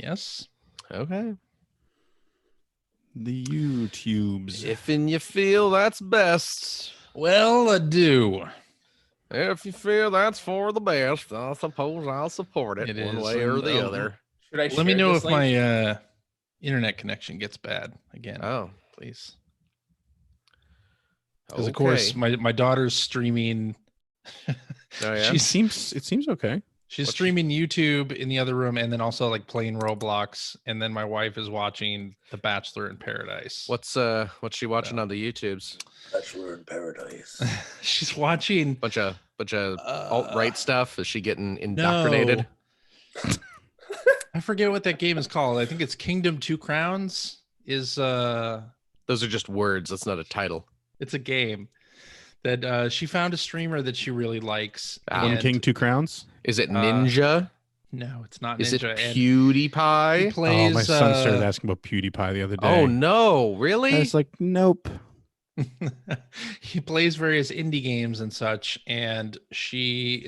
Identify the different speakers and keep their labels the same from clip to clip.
Speaker 1: Yes.
Speaker 2: Okay.
Speaker 3: The YouTubes.
Speaker 2: If and you feel that's best.
Speaker 1: Well, I do.
Speaker 2: If you feel that's for the best, I suppose I'll support it,
Speaker 1: It
Speaker 2: one
Speaker 1: is,
Speaker 2: way or
Speaker 1: and,
Speaker 2: the other.
Speaker 4: Should I
Speaker 1: Let me
Speaker 4: share
Speaker 1: know
Speaker 4: this
Speaker 1: if
Speaker 4: link?
Speaker 1: my internet connection gets bad again.
Speaker 2: Oh, please.
Speaker 1: Because of course my daughter's streaming.
Speaker 2: Oh, yeah?
Speaker 3: It seems okay.
Speaker 1: She's
Speaker 2: What's
Speaker 1: streaming YouTube in the other room, and then also like playing Roblox. And then my wife is watching The Bachelor in Paradise.
Speaker 2: What's she watching on the YouTubes?
Speaker 4: Bachelor in Paradise.
Speaker 1: She's watching
Speaker 2: Bunch of alt-right stuff. Is she getting indoctrinated?
Speaker 1: No. I forget what that game is called. I think it's Kingdom Two Crowns. Those
Speaker 2: are just words. That's not a title.
Speaker 1: It's a game that she found a streamer that she really likes.
Speaker 3: One King, Two Crowns.
Speaker 2: Is it Ninja?
Speaker 1: No, it's not
Speaker 2: Is
Speaker 1: Ninja.
Speaker 2: it PewDiePie?
Speaker 1: He plays,
Speaker 3: my son started asking about PewDiePie the other day.
Speaker 2: Oh no, really?
Speaker 3: I was like, nope.
Speaker 1: He plays various indie games and such, and she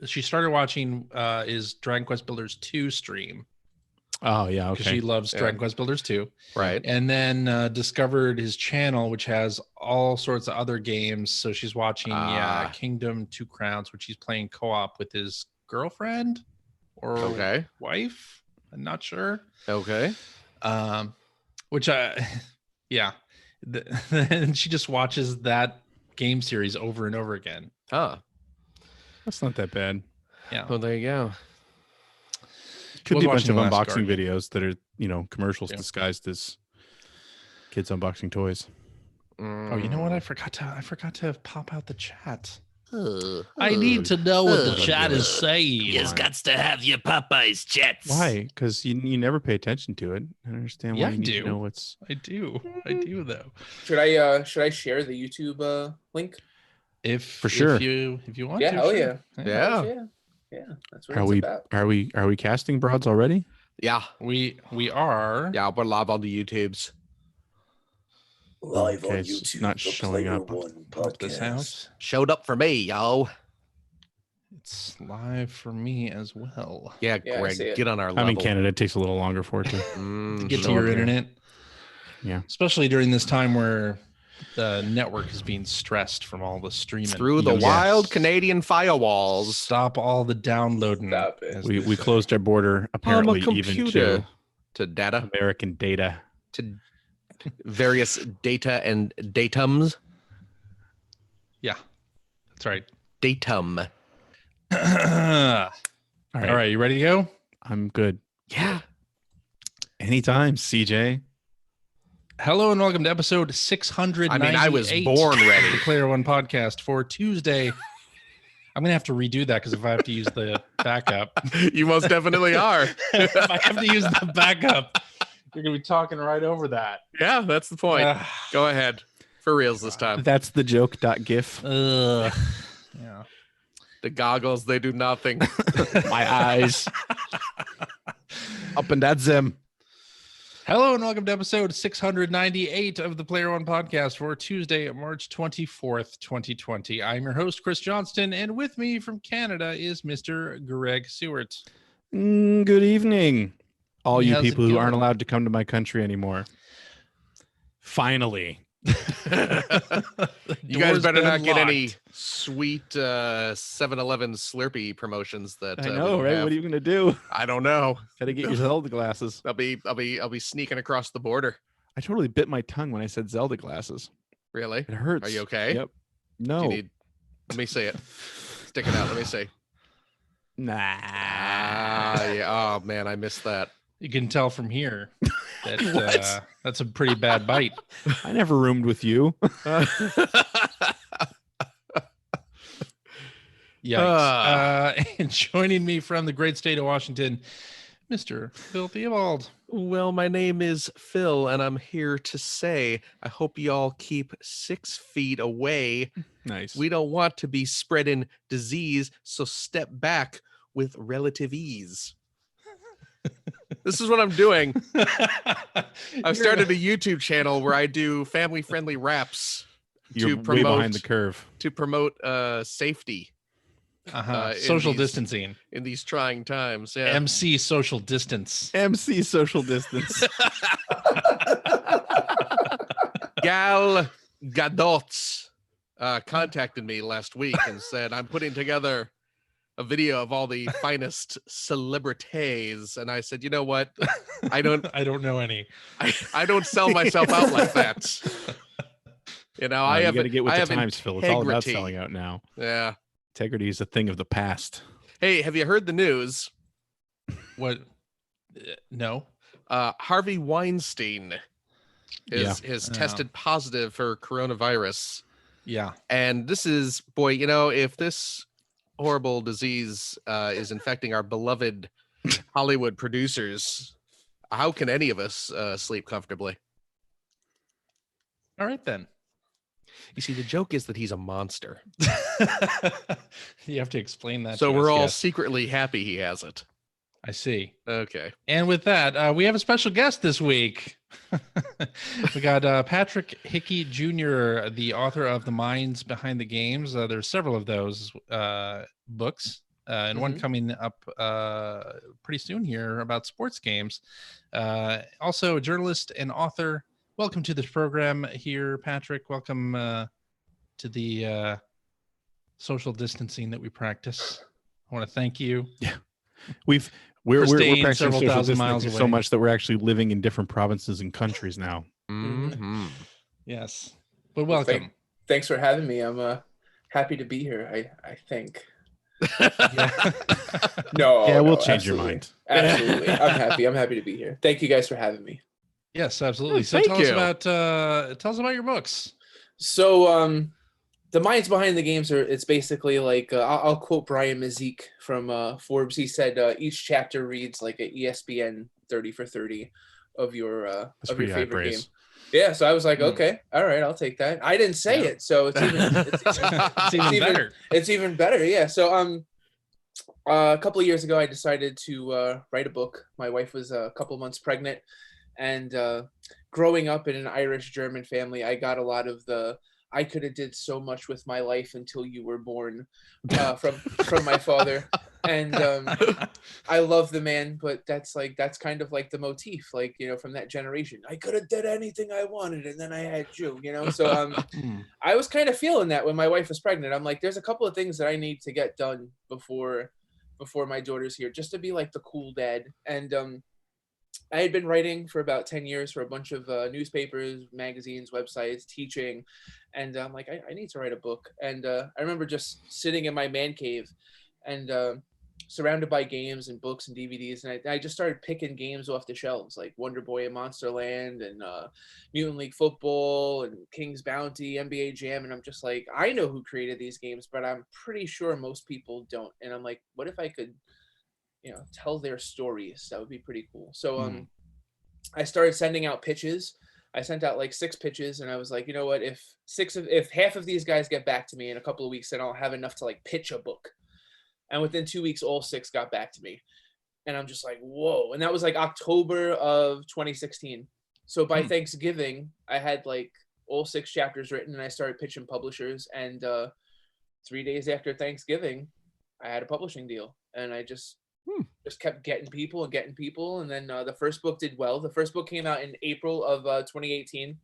Speaker 1: started watching is Dragon Quest Builders 2 stream.
Speaker 3: Oh yeah, okay.
Speaker 1: Because she loves Dragon Quest Builders 2.
Speaker 2: Right.
Speaker 1: And then discovered his channel, which has all sorts of other games. So she's watching Kingdom Two Crowns, which he's playing co-op with his girlfriend or wife. I'm not sure.
Speaker 2: Okay.
Speaker 1: Which and she just watches that game series over and over again.
Speaker 2: Huh.
Speaker 3: That's not that bad.
Speaker 1: Yeah.
Speaker 2: Well, there you go.
Speaker 3: Could
Speaker 1: Was
Speaker 3: be a bunch of
Speaker 1: watching The Last
Speaker 3: unboxing
Speaker 1: Guardian.
Speaker 3: videos that are, commercials disguised as kids unboxing toys.
Speaker 1: Oh, you know what? I forgot to pop out the chat. I need to know what the chat is saying.
Speaker 5: You've got to have your Popeyes chats.
Speaker 3: Why? Because you never pay attention to it. I don't understand why
Speaker 1: Yeah,
Speaker 3: you
Speaker 1: I
Speaker 3: need
Speaker 1: do.
Speaker 3: to know what's.
Speaker 1: I do though.
Speaker 4: Should I share the YouTube link?
Speaker 3: For sure.
Speaker 1: If you want
Speaker 4: Yeah,
Speaker 1: to.
Speaker 4: hell
Speaker 1: sure.
Speaker 4: yeah.
Speaker 2: Yeah.
Speaker 4: Yeah. That's what
Speaker 3: Are
Speaker 4: it's
Speaker 3: we
Speaker 4: about.
Speaker 3: are we casting broads already?
Speaker 2: Yeah.
Speaker 1: We are.
Speaker 2: Yeah, we're live on the YouTubes.
Speaker 4: Live on
Speaker 3: it's
Speaker 4: YouTube.
Speaker 3: not
Speaker 4: the
Speaker 3: showing
Speaker 4: Player
Speaker 3: up.
Speaker 4: One
Speaker 1: This
Speaker 4: podcast.
Speaker 1: house.
Speaker 2: Showed up for me, yo.
Speaker 1: It's live for me as well.
Speaker 2: Yeah,
Speaker 4: Yeah, I
Speaker 2: Greg,
Speaker 4: see it.
Speaker 2: get on our
Speaker 3: I'm
Speaker 2: level.
Speaker 3: in Canada. It takes a little longer for it to.
Speaker 1: To get to
Speaker 3: show
Speaker 1: your
Speaker 3: up here.
Speaker 1: internet.
Speaker 3: Yeah.
Speaker 1: Especially during this time where the network is being stressed from all the streaming.
Speaker 2: Through the
Speaker 3: Yes.
Speaker 2: wild Canadian firewalls.
Speaker 1: Stop all the downloading.
Speaker 4: Stop it.
Speaker 1: as
Speaker 3: We
Speaker 1: they
Speaker 3: we
Speaker 1: say.
Speaker 3: closed our border apparently even
Speaker 2: computer.
Speaker 3: to
Speaker 2: To data.
Speaker 3: American data.
Speaker 2: To various data and datums.
Speaker 1: Yeah, that's right.
Speaker 2: Datum.
Speaker 1: All right, you ready to go?
Speaker 3: I'm good.
Speaker 2: Yeah.
Speaker 3: Anytime, CJ.
Speaker 1: Hello and welcome to episode 698.
Speaker 2: I mean, I was born ready.
Speaker 1: The Player One podcast for Tuesday. I'm gonna have to redo that because if I have to use the backup,
Speaker 2: You most definitely are.
Speaker 1: if I have to use the backup, you're gonna be talking right over that.
Speaker 2: Yeah, that's the point. Go ahead. For reals this time.
Speaker 3: That's the joke.gif.
Speaker 1: Yeah.
Speaker 2: The goggles, they do nothing.
Speaker 3: My eyes. Up and that's them.
Speaker 1: Hello and welcome to episode 698 of the Player One podcast for Tuesday, March 24th, 2020. I'm your host, Chris Johnston, and with me from Canada is Mr. Greg Seward.
Speaker 3: Good evening, all you
Speaker 1: How's it
Speaker 3: people who aren't
Speaker 1: going?
Speaker 3: allowed to come to my country anymore. Finally.
Speaker 2: You guys
Speaker 1: Door's
Speaker 2: better
Speaker 1: been
Speaker 2: not get any
Speaker 1: locked.
Speaker 2: sweet 7-Eleven Slurpee promotions that
Speaker 3: I
Speaker 2: we
Speaker 3: know,
Speaker 2: don't
Speaker 3: right?
Speaker 2: have.
Speaker 3: What are you going to do?
Speaker 2: I don't know.
Speaker 3: Gotta get your Zelda glasses.
Speaker 2: I'll be sneaking across the border.
Speaker 3: I totally bit my tongue when I said Zelda glasses.
Speaker 2: Really?
Speaker 3: It hurts.
Speaker 2: Are you okay?
Speaker 3: Yep.
Speaker 2: Do
Speaker 3: No.
Speaker 2: you need? Let me see it. Stick it out. Let me see.
Speaker 3: Nah.
Speaker 2: Yeah. Oh man, I missed that.
Speaker 1: You can tell from here that that's a pretty bad bite.
Speaker 3: I never roomed with you.
Speaker 1: Yikes. And joining me from the great state of Washington, Mr. Phil Theobald.
Speaker 2: Well, my name is Phil, and I'm here to say I hope y'all keep 6 feet away.
Speaker 3: Nice.
Speaker 2: We don't want to be spreading disease, so step back with relative ease. This is what I'm doing. I've started a YouTube channel where I do family-friendly raps
Speaker 3: You're
Speaker 2: to
Speaker 3: way behind
Speaker 2: promote
Speaker 3: the curve.
Speaker 2: to promote safety.
Speaker 1: Social distancing.
Speaker 2: In these trying times. Yeah.
Speaker 1: MC social distance.
Speaker 3: MC social distance.
Speaker 2: Gal Gadot contacted me last week and said, I'm putting together a video of all the finest celebrities. And I said, you know what? I don't
Speaker 1: know any.
Speaker 2: I don't sell myself out like that. You know, I have
Speaker 3: got to get with
Speaker 2: I
Speaker 3: the
Speaker 2: have
Speaker 3: times, Phil. It's all about
Speaker 2: integrity.
Speaker 3: selling out now.
Speaker 2: Yeah.
Speaker 3: Integrity is a thing of the past.
Speaker 2: Hey, have you heard the news?
Speaker 1: What? No.
Speaker 2: Harvey Weinstein is tested positive for coronavirus.
Speaker 1: Yeah.
Speaker 2: And this is, boy, you know, if this horrible disease is infecting our beloved Hollywood producers, how can any of us sleep comfortably?
Speaker 1: All right, then.
Speaker 2: You see, the joke is that he's a monster.
Speaker 1: You have to explain that.
Speaker 2: So we're all secretly happy he has it.
Speaker 1: I see.
Speaker 2: Okay.
Speaker 1: And with that, we have a special guest this week. We got Patrick Hickey Jr., the author of The Minds Behind the Games. There's several of those books, and one coming up pretty soon here about sports games. Also a journalist and author. Welcome to this program here, Patrick. Welcome to the social distancing that we practice. I want to thank you.
Speaker 3: Yeah, we're practicing
Speaker 1: several
Speaker 3: social
Speaker 1: thousand miles
Speaker 3: distancing
Speaker 1: away.
Speaker 3: so much that we're actually living in different provinces and countries now.
Speaker 2: Mm-hmm.
Speaker 1: Yes, but welcome.
Speaker 4: Thanks for having me. I'm happy to be here. I think.
Speaker 3: We'll change your mind.
Speaker 4: Absolutely, I'm happy to be here. Thank you guys for having me.
Speaker 1: Yes, absolutely. So tell us about your books.
Speaker 4: So The Minds Behind the Games it's basically like I'll quote Brian Mazik from Forbes. He said each chapter reads like an ESPN 30 for 30 of your favorite game. Yeah, so I was like, okay, all right, I'll take that. I didn't say it, so it's even better. It's even better, yeah. So a couple of years ago, I decided to write a book. My wife was a couple months pregnant, and growing up in an Irish-German family, I got a lot of the I could have did so much with my life until you were born from my father. And I love the man, but that's kind of like the motif, like, you know, from that generation. I could have did anything I wanted, and then I had you, you know. So I was kind of feeling that when my wife was pregnant. I'm like, there's a couple of things that I need to get done before my daughter's here, just to be like the cool dad. And I had been writing for about 10 years for a bunch of newspapers, magazines, websites, teaching. And I'm like, I need to write a book. And I remember just sitting in my man cave and surrounded by games and books and DVDs. And I just started picking games off the shelves, like Wonder Boy and Monsterland and Mutant League Football and King's Bounty, NBA Jam. And I'm just like, I know who created these games, but I'm pretty sure most people don't. And I'm like, what if I could, you know, tell their stories? That would be pretty cool. So I started sending out pitches. I sent out like 6 pitches, and I was like, you know what, if half of these guys get back to me in a couple of weeks, then I'll have enough to like pitch a book. And within 2 weeks, all 6 got back to me. And I'm just like, whoa. And that was like October of 2016. So by Thanksgiving, I had like all 6 chapters written, and I started pitching publishers. And 3 days after Thanksgiving, I had a publishing deal, and I just kept getting people. And then the first book did well. The first book came out in April of 2018.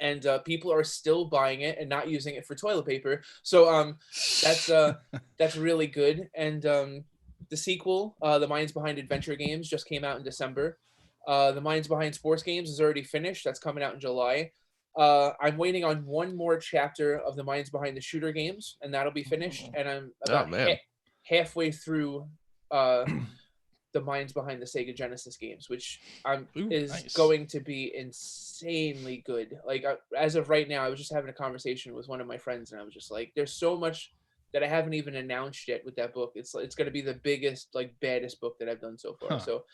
Speaker 4: And people are still buying it and not using it for toilet paper. So that's really good. And the sequel, The Minds Behind Adventure Games, just came out in December. The Minds Behind Sports Games is already finished. That's coming out in July. I'm waiting on one more chapter of The Minds Behind the Shooter Games, and that'll be finished. And I'm about halfway through The Minds Behind the Sega Genesis games, which is going to be insanely good. Like as of right now, I was just having a conversation with one of my friends, and I was just like, there's so much that I haven't even announced yet with that book. It's going to be the biggest, like, baddest book that I've done so far. So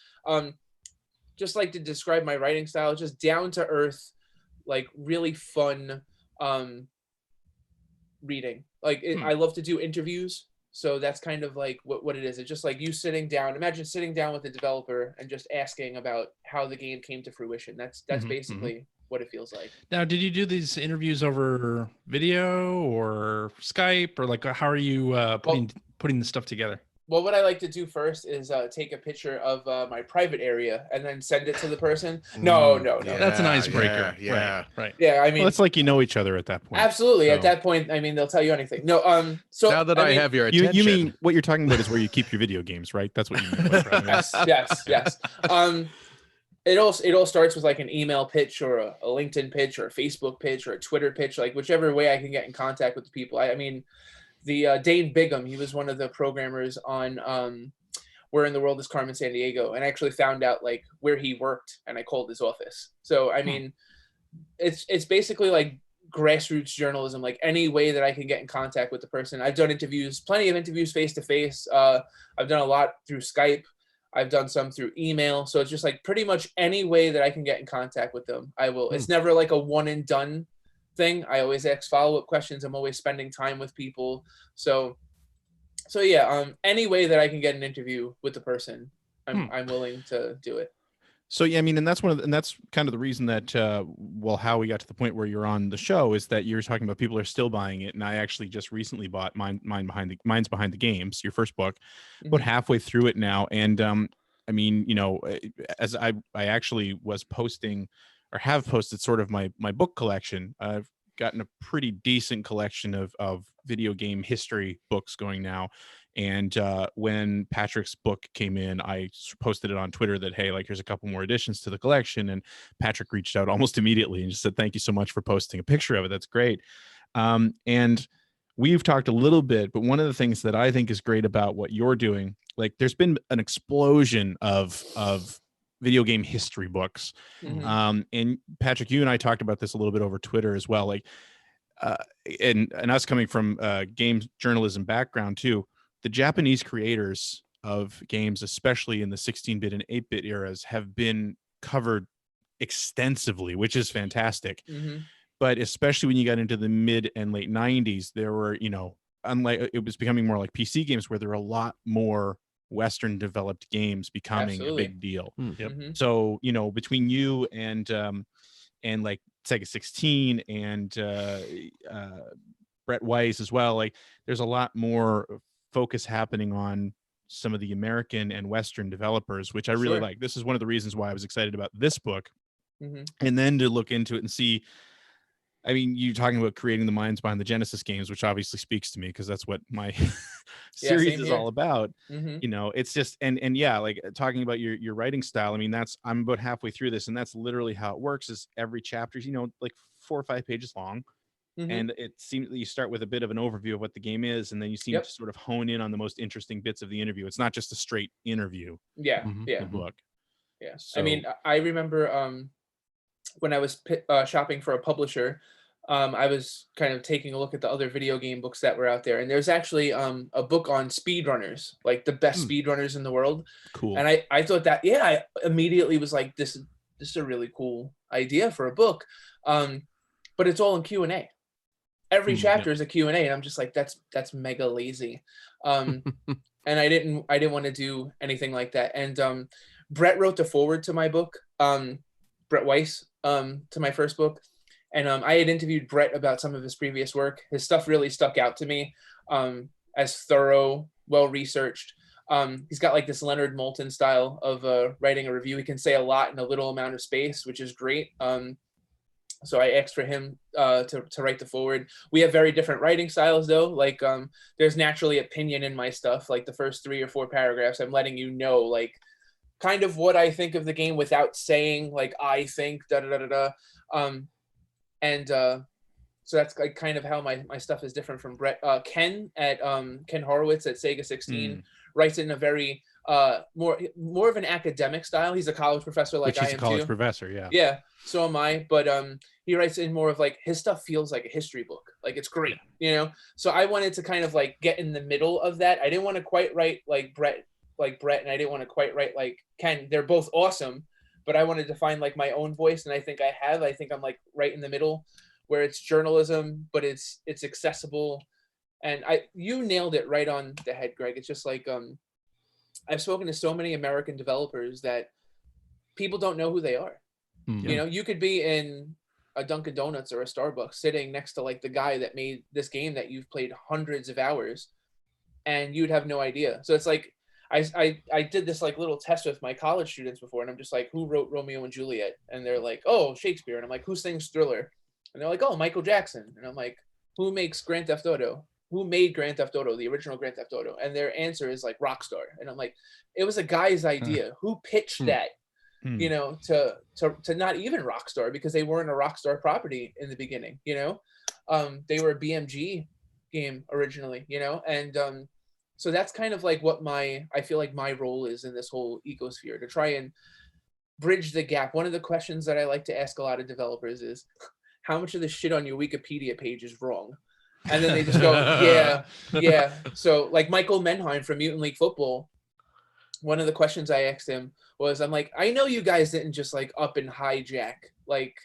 Speaker 4: just like to describe my writing style, just down to earth, like really fun reading. Like I love to do interviews. So that's kind of like what it is. It's just like you sitting down. Imagine sitting down with a developer and just asking about how the game came to fruition. That's basically what it feels like.
Speaker 1: Now, did you do these interviews over video or Skype, or like how are you putting the stuff together?
Speaker 4: Well, what I like to do first is take a picture of my private area and then send it to the person. No.
Speaker 1: That's an icebreaker.
Speaker 2: Yeah.
Speaker 1: Right.
Speaker 4: Yeah, I mean,
Speaker 3: Well, it's like you know each other at that point.
Speaker 4: Absolutely.
Speaker 3: So.
Speaker 4: At that point, I mean, they'll tell you anything. No, so
Speaker 2: now that I have your attention,
Speaker 3: you mean what you're talking about is where you keep your video games, right? That's what you mean.
Speaker 4: Yes. It all starts with like an email pitch or a LinkedIn pitch or a Facebook pitch or a Twitter pitch, like whichever way I can get in contact with the people. I mean, the Dane Bigham, he was one of the programmers on Where in the World is Carmen Sandiego, and I actually found out like where he worked, and I called his office. So I mean, it's basically like grassroots journalism, like any way that I can get in contact with the person. I've done interviews, plenty of interviews face to face. I've done a lot through Skype. I've done some through email. So it's just like pretty much any way that I can get in contact with them, I will. It's never like a one and done thing. I always ask follow-up questions. I'm always spending time with people. So yeah, any way that I can get an interview with the person, I'm willing to do it.
Speaker 3: So yeah, I mean, and that's that's kind of the reason that how we got to the point where you're on the show is that you're talking about people are still buying it, and I actually just recently bought Mine's Behind the Games, your first book, about halfway through it now, and I mean, you know, as I actually was posting or have posted sort of my book collection. I've gotten a pretty decent collection of video game history books going now. And when Patrick's book came in, I posted it on Twitter that, hey, like, here's a couple more additions to the collection. And Patrick reached out almost immediately and just said, thank you so much for posting a picture of it. That's great. And we've talked a little bit, but one of the things that I think is great about what you're doing, like, there's been an explosion of video game history books. And Patrick, you and I talked about this a little bit over Twitter as well. Like, and us coming from game journalism background too, the Japanese creators of games, especially in the 16-bit and 8-bit eras, have been covered extensively, which is fantastic. But especially when you got into the mid and late 90s, there were, you know, unlike, it was becoming more like PC games where there were a lot more Western developed games becoming a big deal. So, you know, between you and like Sega 16 and Brett Weiss as well, like, there's a lot more focus happening on some of the American and Western developers, which I really like. This is one of the reasons why I was excited about this book. And then to look into it and see, I mean, you talking about creating the minds behind the Genesis games, which obviously speaks to me because that's what my series is all about. You know, it's just, and yeah, like, talking about your writing style. I mean, I'm about halfway through this, and that's literally how it works. Is every chapter, you know, like 4 or 5 pages long. And it seems that you start with a bit of an overview of what the game is, and then you seem to sort of hone in on the most interesting bits of the interview. It's not just a straight interview. The book. So,
Speaker 4: I mean, I remember when I was shopping for a publisher, I was kind of taking a look at the other video game books that were out there, and there's actually a book on speedrunners, like the best speedrunners in the world.
Speaker 3: Cool.
Speaker 4: And I thought that, I immediately was like, this is a really cool idea for a book. But it's all in Q&A. Every chapter is a Q&A, and I'm just like, that's mega lazy. And I didn't want to do anything like that. And Brett wrote the foreword to my book, Brett Weiss, to my first book. And I had interviewed Brett about some of his previous work. His stuff really stuck out to me as thorough, well-researched. He's got like this Leonard Moulton style of writing a review. He can say a lot in a little amount of space, which is great. So I asked for him to write the foreword. We have very different writing styles, though. Like, there's naturally opinion in my stuff. Like, the first 3 or 4 paragraphs, I'm letting you know, like, kind of what I think of the game without saying, like, I think, da-da-da-da-da. So that's like kind of how my stuff is different from Brett. Ken Horowitz at Sega 16 writes it in a very more of an academic style. He's a college professor like I am too.
Speaker 3: He's a college professor, yeah.
Speaker 4: Yeah, so am I. But he writes in more of like, his stuff feels like a history book. Like, it's great, you know. So I wanted to kind of like get in the middle of that. I didn't want to quite write like Brett, and I didn't want to quite write like Ken. They're both awesome, but I wanted to find like my own voice, and I think I'm like right in the middle, where it's journalism, but it's accessible. And you nailed it right on the head, Greg. It's just like, I've spoken to so many American developers that people don't know who they are. You know, you could be in a Dunkin' Donuts or a Starbucks sitting next to like the guy that made this game that you've played hundreds of hours, and you'd have no idea. So it's like I did this like little test with my college students before, and I'm just like, who wrote Romeo and Juliet? And they're like, oh, Shakespeare. And I'm like, who sings Thriller? And they're like, oh, Michael Jackson. And I'm like, who makes Grand Theft Auto? Who made Grand Theft Auto, the original Grand Theft Auto? And their answer is like Rockstar. And I'm like, it was a guy's idea. Who pitched that? You know, to not even Rockstar, because they weren't a Rockstar property in the beginning. You know, they were a BMG game originally. You know, and so that's kind of like what I feel like my role is in this whole ecosphere, to try and bridge the gap. One of the questions that I like to ask a lot of developers is, how much of the shit on your Wikipedia page is wrong? And then they just go, yeah. So like Michael Menheim from Mutant League Football, one of the questions I asked him was, I'm like, I know you guys didn't just like up and hijack like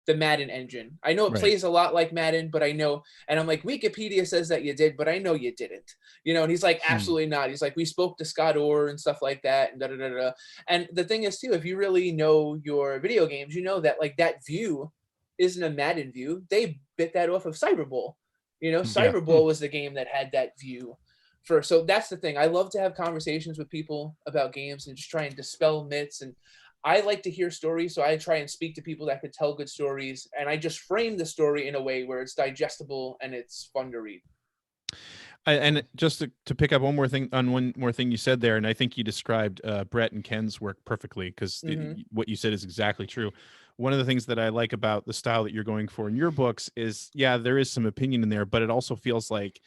Speaker 4: the Madden engine. I know it plays a lot like Madden, but I know, and I'm like, Wikipedia says that you did, but I know you didn't, you know? And he's like, absolutely not. He's like, we spoke to Scott Orr and stuff like that, and da da da da. And the thing is too, if you really know your video games, you know that like that view isn't a Madden view. They bit that off of Cyberball. You know, Cyberball was the game that had that view first. So that's the thing. I love to have conversations with people about games and just try and dispel myths. And I like to hear stories, so I try and speak to people that could tell good stories, and I just frame the story in a way where it's digestible and it's fun to read.
Speaker 3: And just to pick up one more thing you said there, and I think you described Brett and Ken's work perfectly, because what you said is exactly true. One of the things that I like about the style that you're going for in your books is, yeah, there is some opinion in there, but it also feels like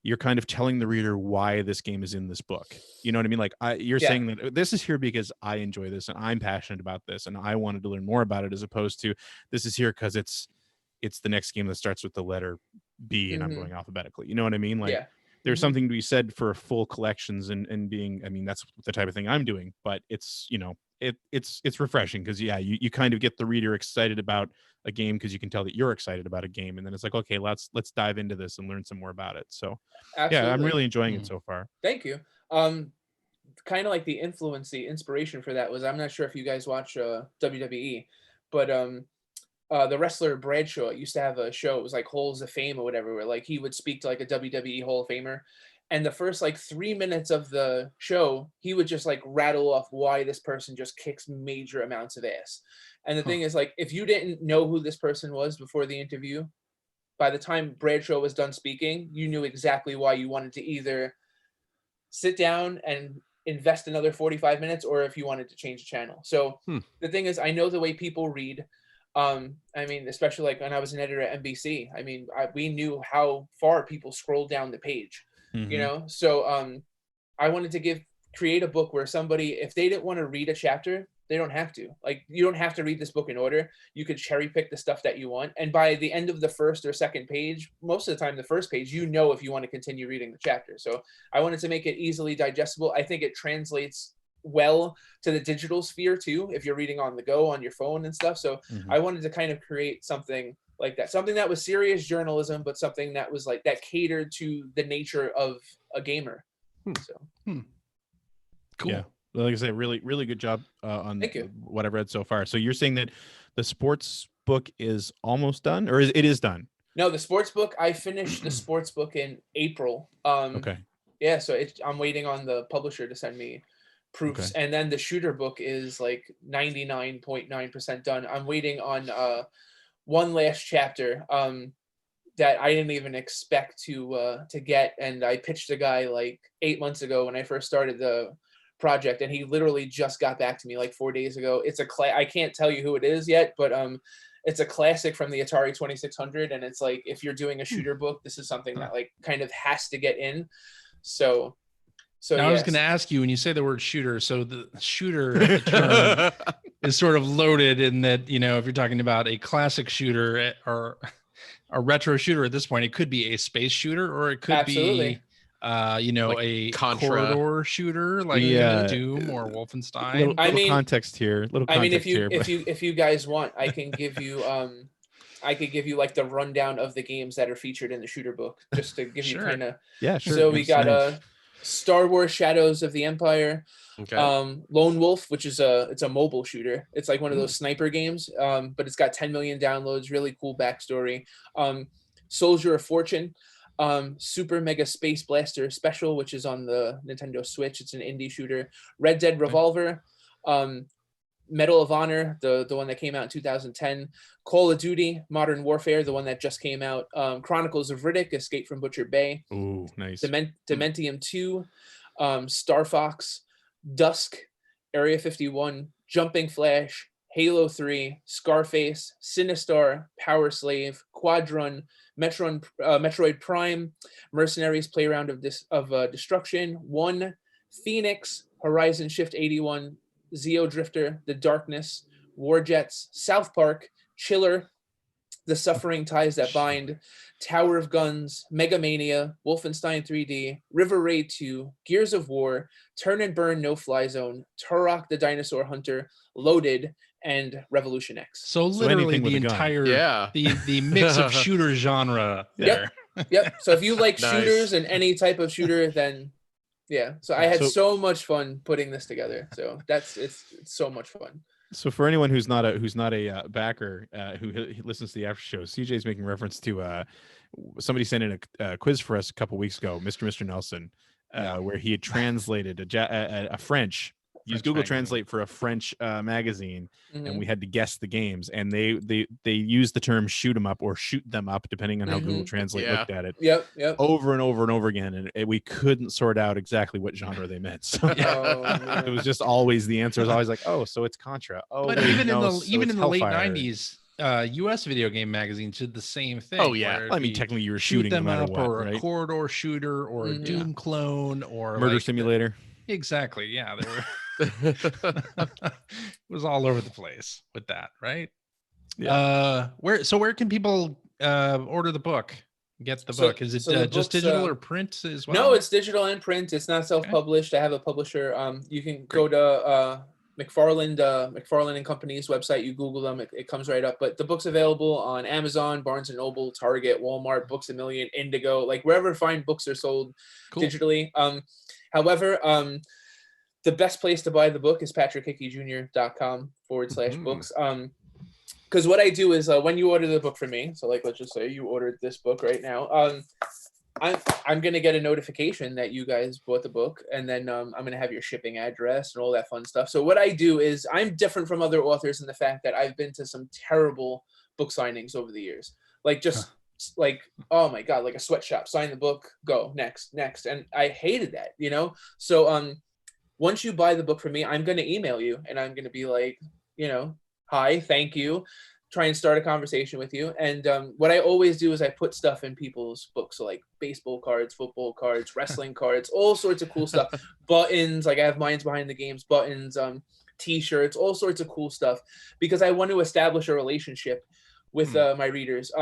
Speaker 3: you're kind of telling the reader why this game is in this book. You know what I mean? Like you're saying that this is here because I enjoy this and I'm passionate about this and I wanted to learn more about it, as opposed to this is here because it's the next game that starts with the letter B and I'm going alphabetically. You know what I mean? Like there's something to be said for full collections and being, I mean, that's the type of thing I'm doing, but it's, you know, it's refreshing because you kind of get the reader excited about a game because you can tell that you're excited about a game, and then it's like, okay, let's dive into this and learn some more about it. So yeah, I'm really enjoying it so far.
Speaker 4: Thank you. Kind of like the inspiration for that was, I'm not sure if you guys watch WWE, but the wrestler Bradshaw used to have a show. It was like Halls of Fame or whatever, where like he would speak to like a WWE Hall of Famer. And the first like 3 minutes of the show, he would just like rattle off why this person just kicks major amounts of ass. And the thing is, like, if you didn't know who this person was before the interview, by the time Bradshaw was done speaking, you knew exactly why you wanted to either sit down and invest another 45 minutes or if you wanted to change the channel. So the thing is, I know the way people read. I mean, especially like when I was an editor at NBC, I mean, we knew how far people scrolled down the page. You know, so I wanted to create a book where somebody, if they didn't want to read a chapter, they don't have to. Like, you don't have to read this book in order. You could cherry pick the stuff that you want. And by the end of the first or second page, most of the time, the first page, you know if you want to continue reading the chapter. So I wanted to make it easily digestible. I think it translates well to the digital sphere too, if you're reading on the go on your phone and stuff. So I wanted to kind of create something like that, something that was serious journalism, but something that was like that catered to the nature of a gamer. So
Speaker 3: cool. Yeah, like I said, really good job on what I've read so far. So you're saying that the sports book is almost done, or it is done?
Speaker 4: No, the sports book, I finished the sports book in April.
Speaker 3: Okay.
Speaker 4: Yeah, so I'm waiting on the publisher to send me proofs. And then the shooter book is like 99.9% done. I'm waiting on one last chapter that I didn't even expect to get, and I pitched the guy like 8 months ago when I first started the project, and he literally just got back to me like 4 days ago. It's I can't tell you who it is yet, but it's a classic from the Atari 2600, and it's like, if you're doing a shooter book, this is something that like kind of has to get in. So
Speaker 1: now, I was going to ask you, when you say the word shooter, so the shooter the term is sort of loaded in that, you know, if you're talking about a classic shooter or a retro shooter at this point, it could be a space shooter, or it could be, you know, like a corridor shooter like Doom or Wolfenstein.
Speaker 3: Little context here.
Speaker 4: If you guys want, I can give you I could give you like the rundown of the games that are featured in the shooter book, just to give you kind of.
Speaker 3: Yeah, sure.
Speaker 4: So we got Star Wars Shadows of the Empire.
Speaker 2: Okay.
Speaker 4: Lone Wolf, which is it's a mobile shooter. It's like one of those sniper games, but it's got 10 million downloads. Really cool backstory. Soldier of Fortune. Super Mega Space Blaster Special, which is on the Nintendo Switch. It's an indie shooter. Red Dead Revolver. Medal of Honor, the one that came out in 2010. Call of Duty, Modern Warfare, the one that just came out. Chronicles of Riddick, Escape from Butcher Bay.
Speaker 3: Ooh, nice.
Speaker 4: Dementium 2, Star Fox, Dusk, Area 51, Jumping Flash, Halo 3, Scarface, Sinistar, Power Slave, Quadrun, Metroid Prime, Mercenaries Playground of Destruction, 1, Phoenix, Horizon Shift 81, Zeo Drifter, The Darkness, Warjets, South Park, Chiller, The Suffering Ties That Bind, Tower of Guns, Mega Mania, Wolfenstein 3D, River Raid 2, Gears of War, Turn and Burn No Fly Zone, Turok the Dinosaur Hunter, Loaded, and Revolution X.
Speaker 1: So literally the entire the mix of shooter genre there.
Speaker 4: Yep. So if you like shooters and any type of shooter, then yeah. So I had so much fun putting this together. So it's so much fun.
Speaker 3: So for anyone who's not a backer who listens to the after show, CJ is making reference to somebody sent in a quiz for us a couple weeks ago, Mr. Nelson, where he had translated a French. Used Google Translate for a French magazine, and we had to guess the games. And they used the term "shoot 'em up" or "shoot them up," depending on how Google Translate looked at it.
Speaker 4: Yep.
Speaker 3: Over and over and over again, and we couldn't sort out exactly what genre they meant. So it was just always the answer was always like, "Oh, so it's Contra." Oh,
Speaker 1: but even in the late '90s, U.S. video game magazines did the same thing.
Speaker 3: Oh yeah, I mean technically you were shooting
Speaker 1: them
Speaker 3: no matter
Speaker 1: up,
Speaker 3: what,
Speaker 1: or
Speaker 3: right?
Speaker 1: a corridor shooter, or a Doom clone, or
Speaker 3: Murder Simulator.
Speaker 1: Exactly. Yeah, they were. It was all over the place with that, right?
Speaker 3: Yeah.
Speaker 1: Where can people order the book? Get the book? Is it just digital or print as well?
Speaker 4: No, it's digital and print. It's not self-published. I have a publisher. You can go to McFarland and Company's website. You Google them, it comes right up. But the book's available on Amazon, Barnes and Noble, Target, Walmart, Books A Million, Indigo, like wherever fine books are sold digitally. However, the best place to buy the book is patrickhickeyjr.com/books. Because what I do is when you order the book from me, so like let's just say you ordered this book right now, I'm gonna get a notification that you guys bought the book, and then I'm gonna have your shipping address and all that fun stuff. So what I do is I'm different from other authors in the fact that I've been to some terrible book signings over the years, like just like, oh my god, like a sweatshop, sign the book, go next, and I hated that, you know. So once you buy the book from me, I'm gonna email you and I'm gonna be like, you know, hi, thank you, try and start a conversation with you. And what I always do is I put stuff in people's books, so like baseball cards, football cards, wrestling cards, all sorts of cool stuff, buttons, like I have Minds Behind the Games buttons, t-shirts, all sorts of cool stuff, because I want to establish a relationship with my readers.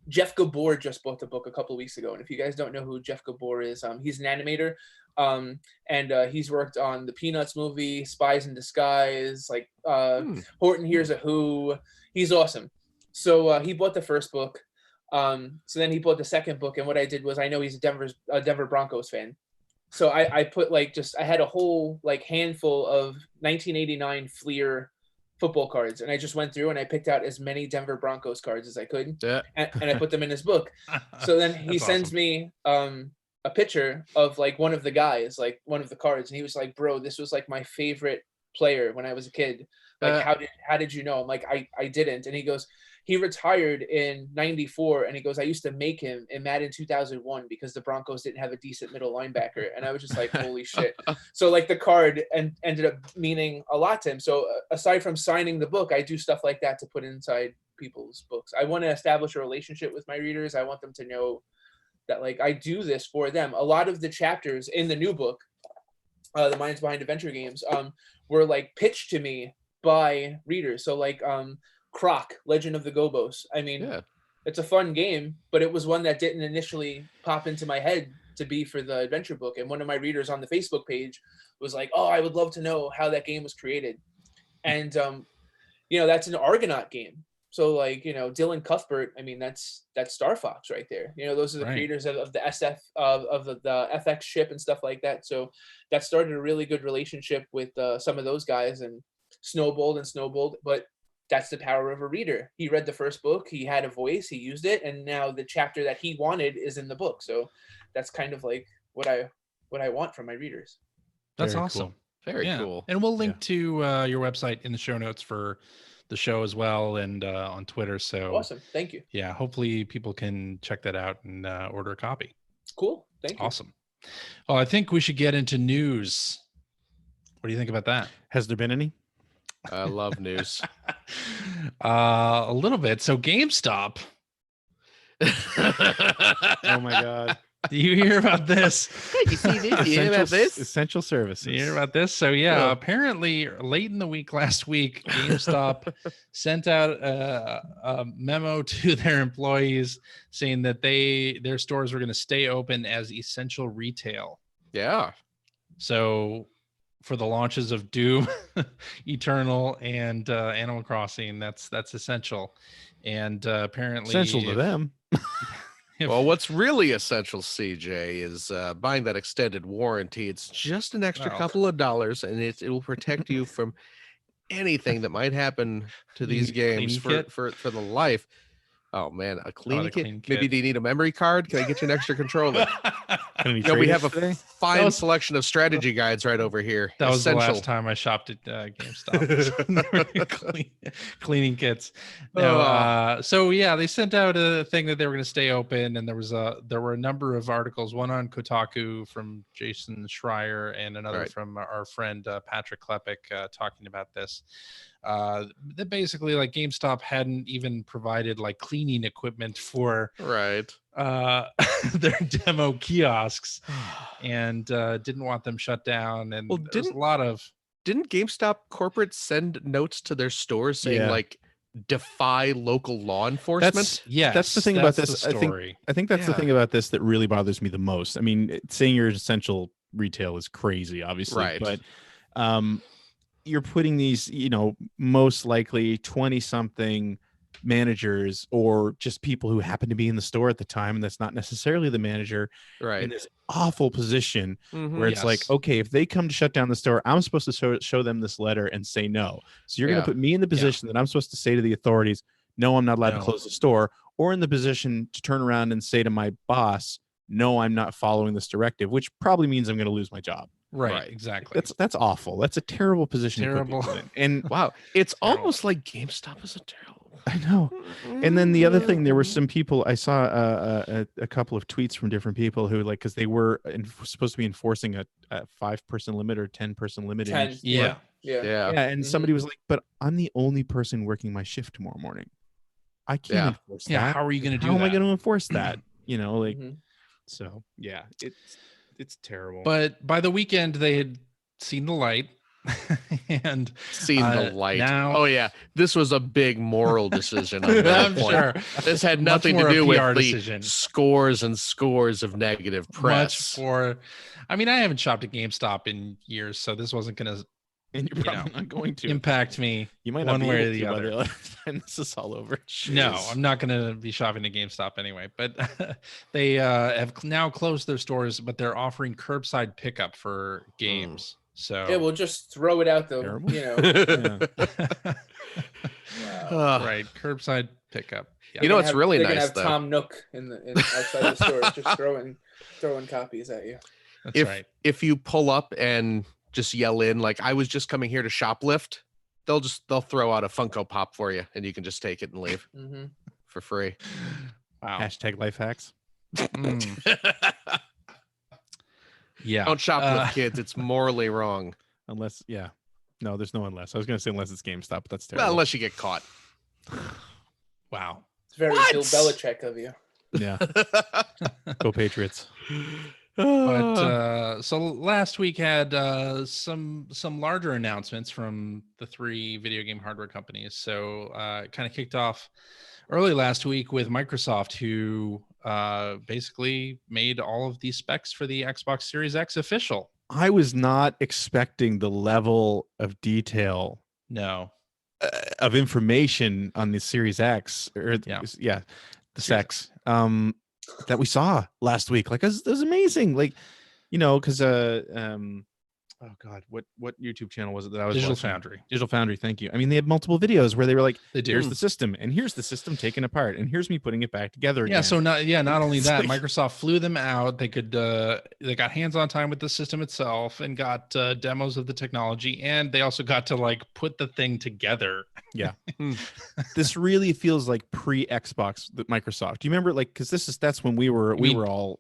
Speaker 4: Jeff Gabor just bought the book a couple of weeks ago, and if you guys don't know who Jeff Gabor is, he's an animator, and he's worked on the Peanuts movie, Spies in Disguise, like Horton Hears a Who. He's awesome. So he bought the first book. So then he bought the second book, and what I did was, I know he's a Denver Broncos fan, so I put like I had a whole like handful of 1989 Fleer football cards, and I just went through and I picked out as many Denver Broncos cards as I could, and I put them in his book. So then he sends me a picture of like one of the guys, like one of the cards, and he was like, bro, this was like my favorite player when I was a kid. Like how did you know? I'm like, I didn't. And he goes, he retired in '94, and he goes, I used to make him in Madden 2001 because the Broncos didn't have a decent middle linebacker. And I was just like, holy shit. So like the card ended up meaning a lot to him. So aside from signing the book, I do stuff like that to put inside people's books. I want to establish a relationship with my readers. I want them to know that like I do this for them. A lot of the chapters in the new book, The Minds Behind Adventure Games, were like pitched to me by readers. So like Croc, Legend of the Gobos. I mean, it's a fun game, but it was one that didn't initially pop into my head to be for the adventure book. And one of my readers on the Facebook page was like, oh, I would love to know how that game was created. And, you know, that's an Argonaut game. So like, Dylan Cuthbert, I mean, that's Star Fox right there. Those are the creators of the SF of the FX ship and stuff like that. So that started a really good relationship with some of those guys, and snowballed. But that's the power of a reader. He read the first book, he had a voice, he used it, and now the chapter that he wanted is in the book. So that's kind of like what I want from my readers.
Speaker 1: That's
Speaker 3: Very
Speaker 1: awesome.
Speaker 3: cool.
Speaker 2: Very cool.
Speaker 1: And we'll link to your website in the show notes for the show as well, and on Twitter. So
Speaker 4: awesome. Thank you.
Speaker 1: Yeah, hopefully people can check that out and order a copy.
Speaker 4: Cool. Thank you.
Speaker 1: Awesome. Well, I think we should get into news. What do you think about that?
Speaker 3: Has there been any?
Speaker 2: I love news.
Speaker 1: A little bit. So GameStop.
Speaker 3: Oh my God.
Speaker 1: Do you hear about this?
Speaker 2: You see this? You hear about this?
Speaker 3: Essential services.
Speaker 1: You hear about this? So apparently late in the week last week, GameStop sent out a memo to their employees saying that their stores were going to stay open as essential retail.
Speaker 2: Yeah.
Speaker 1: So for the launches of Doom, Eternal, and Animal Crossing, that's essential. And apparently
Speaker 3: essential to them.
Speaker 2: Well, what's really essential, CJ, is buying that extended warranty. It's just an extra couple of dollars, and it will protect you from anything that might happen to these games for the life. Oh man, a cleaning kit. Maybe do you need a memory card? Can I get you an extra controller? We have a fine selection of strategy guides right over here.
Speaker 1: That was the last time I shopped at GameStop. Cleaning kits. No, so yeah, they sent out a thing that they were going to stay open, and there were a number of articles, one on Kotaku from Jason Schreier and another from our friend Patrick Klepek talking about this. That basically, like, GameStop hadn't even provided like cleaning equipment for their demo kiosks, and didn't want them shut down. And there's a lot of
Speaker 2: didn't GameStop corporate send notes to their stores saying like defy local law enforcement?
Speaker 3: That's the thing about this. I think that's the thing about this that really bothers me the most. I mean, saying you're essential retail is crazy, obviously, but you're putting these, most likely 20-something managers or just people who happen to be in the store at the time, and that's not necessarily the manager, in this awful position where it's like, okay, if they come to shut down the store, I'm supposed to show them this letter and say no. So you're going to put me in the position that I'm supposed to say to the authorities, no, I'm not allowed to close the store, or in the position to turn around and say to my boss, no, I'm not following this directive, which probably means I'm going to lose my job.
Speaker 1: Right, exactly.
Speaker 3: That's awful. That's a terrible position.
Speaker 1: Terrible.
Speaker 3: To put people in. And
Speaker 2: wow, it's almost like GameStop is a terrible.
Speaker 3: I know. And then the other thing, there were some people, I saw a couple of tweets from different people who, like, because they were supposed to be enforcing a 5-person limit or 10-person limit.
Speaker 4: 10,
Speaker 3: yeah. And somebody was like, but I'm the only person working my shift tomorrow morning. I can't enforce that.
Speaker 1: How are you going to do that?
Speaker 3: How am I going to enforce that? So yeah, it's terrible.
Speaker 1: But by the weekend, they had seen the light. And
Speaker 2: now, this was a big moral decision on that point.
Speaker 1: Sure.
Speaker 2: This had nothing to do with the scores and scores of negative press.
Speaker 1: I mean, I haven't shopped at GameStop in years, so this wasn't going to,
Speaker 3: and you're probably not going to
Speaker 1: impact me.
Speaker 3: You might not
Speaker 1: one
Speaker 3: be
Speaker 1: way
Speaker 3: able
Speaker 1: or the
Speaker 3: to
Speaker 1: other.
Speaker 3: by the time this is all over.
Speaker 1: No, I'm not going to be shopping at GameStop anyway. But they have now closed their stores, but they're offering curbside pickup for games. So
Speaker 4: we'll just throw it out though.
Speaker 1: Right, curbside pickup.
Speaker 2: Yeah. It's really nice.
Speaker 4: They're gonna have
Speaker 2: though.
Speaker 4: Tom Nook in outside the store, just throwing copies at you.
Speaker 1: That's right.
Speaker 2: If you pull up and just yell in, like, I was just coming here to shoplift, they'll throw out a Funko Pop for you, and you can just take it and leave for free.
Speaker 1: Wow.
Speaker 3: Hashtag life hacks.
Speaker 1: Yeah.
Speaker 2: Don't shoplift, kids. It's morally wrong.
Speaker 3: Unless, no, there's no unless. I was going to say unless it's GameStop, but that's terrible.
Speaker 2: Well, unless you get caught.
Speaker 1: Wow.
Speaker 4: It's very Bill Belichick of you.
Speaker 3: Yeah. Go Patriots.
Speaker 1: But so last week had some larger announcements from the 3 video game hardware companies. So kind of kicked off early last week with Microsoft, who basically made all of these specs for the Xbox Series X official.
Speaker 3: I was not expecting the level of detail.
Speaker 1: No.
Speaker 3: of information on the Series X or the Sex that we saw last week. Like it was amazing. Like, because oh God, what YouTube channel was it that I was
Speaker 1: Digital
Speaker 3: watching?
Speaker 1: Foundry.
Speaker 3: Digital Foundry, thank you. I mean, they had multiple videos where they were like,
Speaker 1: They do.
Speaker 3: here's the system, and here's the system taken apart, and here's me putting it back together again.
Speaker 1: Yeah, so not only that,
Speaker 3: like,
Speaker 1: Microsoft flew them out. They got hands-on time with the system itself and got demos of the technology, and they also got to like put the thing together.
Speaker 3: Yeah. This really feels like pre-Xbox Microsoft. Do you remember, like, because that's when we were all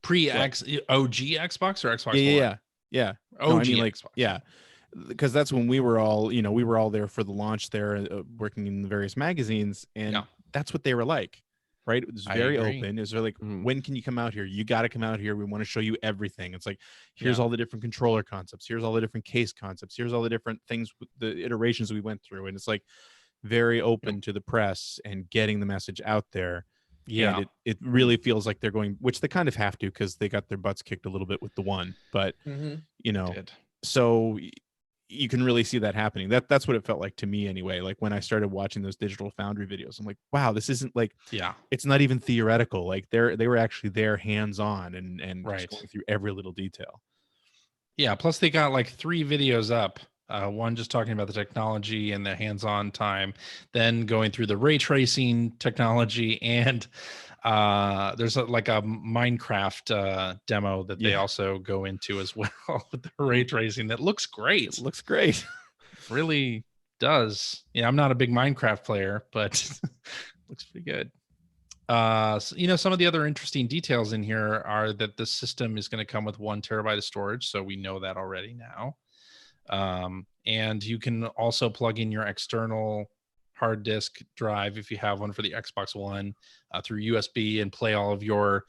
Speaker 1: pre-X OG Xbox or Xbox One?
Speaker 3: Yeah.
Speaker 1: OG
Speaker 3: no, I mean, like,
Speaker 1: Xbox.
Speaker 3: Yeah. Because that's when we were all there for the launch there, working in the various magazines, and that's what they were like, right? It was very open. It was like, when can you come out here? You got to come out here. We want to show you everything. It's like, here's all the different controller concepts. Here's all the different case concepts. Here's all the different things, the iterations we went through. And it's like very open to the press and getting the message out there. Yeah. And it really feels like they're going, which they kind of have to, because they got their butts kicked a little bit with the one, but so you can really see that happening. That's what it felt like to me anyway. Like when I started watching those Digital Foundry videos, I'm like, wow, this isn't like, it's not even theoretical. Like they were actually there hands-on and just going through every little detail.
Speaker 1: Yeah. Plus they got like 3 videos up. One just talking about the technology and the hands-on time, then going through the ray tracing technology, and there's like a Minecraft demo that they also go into as well with the ray tracing that looks great.
Speaker 3: It looks great.
Speaker 1: Really does. Yeah, I'm not a big Minecraft player, but looks pretty good. So, some of the other interesting details in here are that the system is going to come with 1 terabyte of storage, so we know that already now. And you can also plug in your external hard disk drive if you have one for the Xbox One through USB and play all of your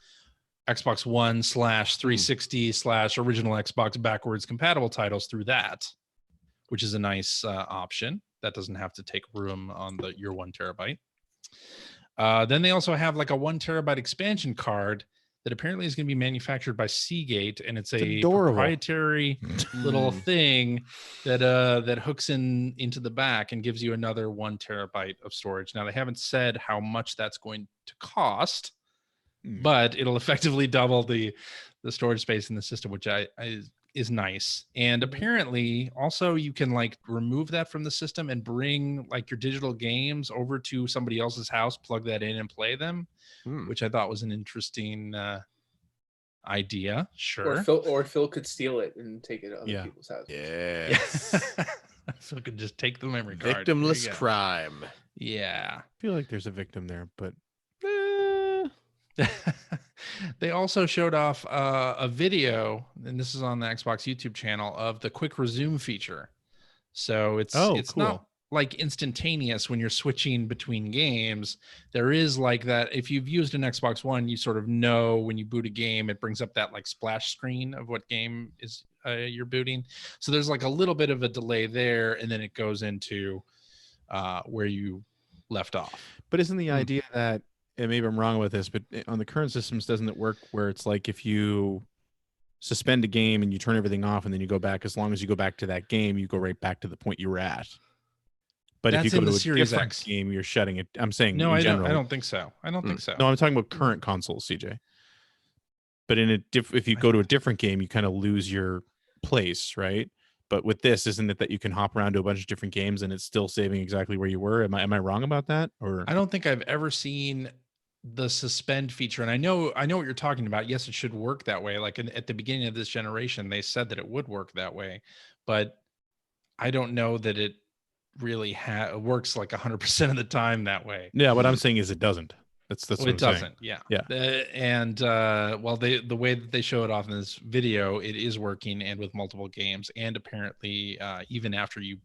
Speaker 1: Xbox One /360 /original Xbox backwards compatible titles through that, which is a nice option. That doesn't have to take room on your 1 terabyte. Then they also have like a 1 terabyte expansion card that apparently is going to be manufactured by Seagate, and it's a proprietary little thing that hooks into the back and gives you another 1 terabyte of storage. Now they haven't said how much that's going to cost, but it'll effectively double the storage space in the system, which is nice. And apparently also you can like remove that from the system and bring like your digital games over to somebody else's house, plug that in and play them, which I thought was an interesting idea. Sure.
Speaker 4: Or Phil could steal it and take it to other people's houses.
Speaker 2: Yes.
Speaker 1: Phil could just take the memory card.
Speaker 2: Victimless crime.
Speaker 1: Yeah.
Speaker 3: I feel like there's a victim there, but
Speaker 1: they also showed off a video, and this is on the Xbox YouTube channel, of the quick resume feature. So it's cool. Not like instantaneous when you're switching between games. There is like that. If you've used an Xbox One, you sort of know when you boot a game, it brings up that like splash screen of what game is you're booting. So there's like a little bit of a delay there, and then it goes into where you left off.
Speaker 3: But isn't the idea that, and maybe I'm wrong with this, but on the current systems, doesn't it work where it's like if you suspend a game and you turn everything off and then you go back, as long as you go back to that game, you go right back to the point you were at? But if you go to a different game, you're shutting it. I'm saying
Speaker 1: no,
Speaker 3: in general.
Speaker 1: I don't think so. I don't think so.
Speaker 3: No, I'm talking about current consoles, CJ. But if you go to a different game, you kind of lose your place, right? But with this, isn't it that you can hop around to a bunch of different games and it's still saving exactly where you were? Am I wrong about that? Or
Speaker 1: I don't think I've ever seen the suspend feature, and I know what you're talking about. Yes, it should work that way. Like at the beginning of this generation, they said that it would work that way, but I don't know that it really works like 100% of the time that way.
Speaker 3: Yeah, what I'm saying is it doesn't. That's what
Speaker 1: it doesn't.
Speaker 3: Yeah.
Speaker 1: Well, the way that they show it off in this video, it is working, and with multiple games, and apparently even after you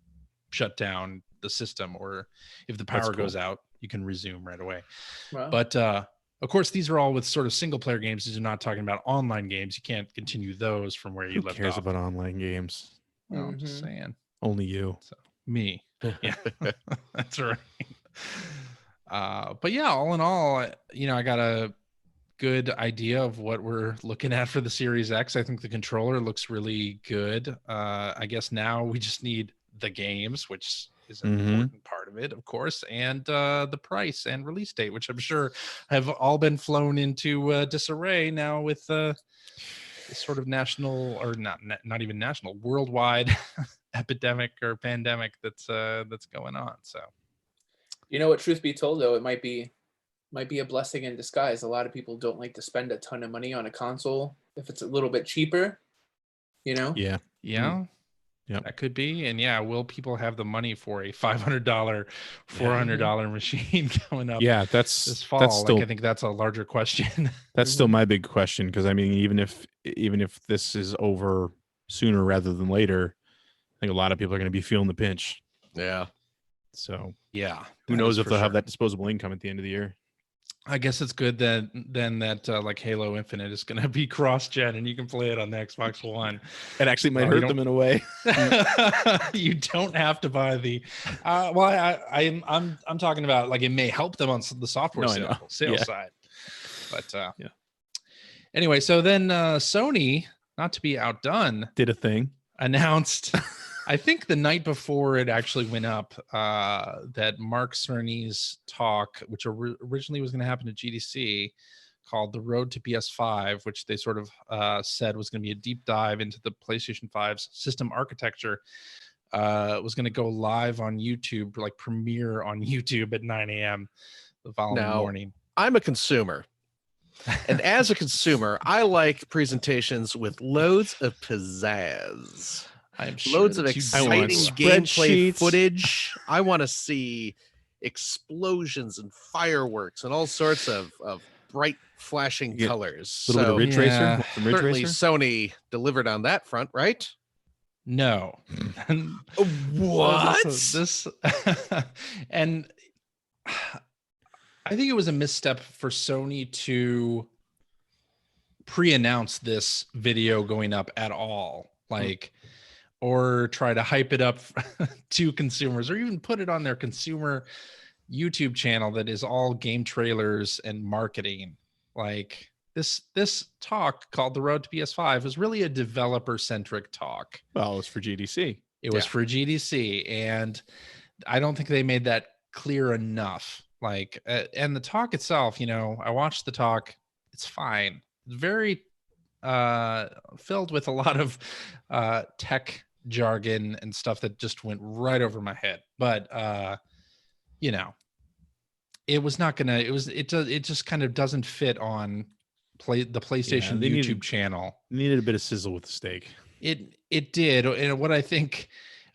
Speaker 1: shut down the system, or if the power goes out, you can resume right away. Wow. But of course, these are all with sort of single player games. These are not talking about online games. You can't continue those from where you left off.
Speaker 3: Who cares about online games?
Speaker 1: Well, I'm just saying.
Speaker 3: Only you.
Speaker 1: So, me. Yeah, that's right. But yeah, all in all, I got a good idea of what we're looking at for the Series X. I think the controller looks really good. I guess now we just need the games, which is an important part of it, of course, and the price and release date, which I'm sure have all been flown into disarray now with this sort of national, or not even national, worldwide epidemic or pandemic that's going on. So,
Speaker 4: you know what? Truth be told, though, it might be a blessing in disguise. A lot of people don't like to spend a ton of money on a console if it's a little bit cheaper. You know?
Speaker 3: Yeah.
Speaker 1: Yeah, that could be. And yeah, will people have the money for a $500, $400 machine coming up?
Speaker 3: Yeah, that's
Speaker 1: this fall.
Speaker 3: That's still,
Speaker 1: I think that's a larger question.
Speaker 3: That's still my big question, because I mean, even if this is over sooner rather than later, I think a lot of people are going to be feeling the pinch.
Speaker 2: Yeah.
Speaker 3: So
Speaker 1: yeah,
Speaker 3: who knows if they'll have that disposable income at the end of the year.
Speaker 1: I guess it's good that like Halo Infinite is going to be cross-gen and you can play it on the Xbox One.
Speaker 3: It actually might hurt them in a way.
Speaker 1: You don't have to buy the. I'm talking about, like, it may help them on the software sales side. But
Speaker 3: yeah.
Speaker 1: Anyway, so then Sony, not to be outdone,
Speaker 3: did a thing,
Speaker 1: announced. I think the night before it actually went up, that Mark Cerny's talk, which originally was going to happen at GDC, called The Road to PS5, which they sort of said was going to be a deep dive into the PlayStation 5's system architecture, was going to go live on YouTube, like premiere on YouTube at 9 a.m. the following morning.
Speaker 2: I'm a consumer. And as a consumer, I like presentations with loads of pizzazz.
Speaker 1: I'm sure
Speaker 2: loads of exciting gameplay footage. I want to see explosions and fireworks and all sorts of bright flashing colors.
Speaker 3: A little bit of Ridge Racer.
Speaker 2: Certainly Sony delivered on that front, right?
Speaker 1: No.
Speaker 2: What?
Speaker 1: This and I think it was a misstep for Sony to pre-announce this video going up at all. Like, or try to hype it up to consumers, or even put it on their consumer YouTube channel that is all game trailers and marketing. Like, this talk called The Road to PS5 was really a developer-centric talk.
Speaker 3: Well, it was for GDC.
Speaker 1: It was for GDC, and I don't think they made that clear enough. Like, and the talk itself, I watched the talk. It's fine. It's very filled with a lot of tech jargon and stuff that just went right over my head. But it was not gonna. It just kind of doesn't fit on the PlayStation YouTube channel.
Speaker 3: Needed a bit of sizzle with the steak.
Speaker 1: It did, and what I think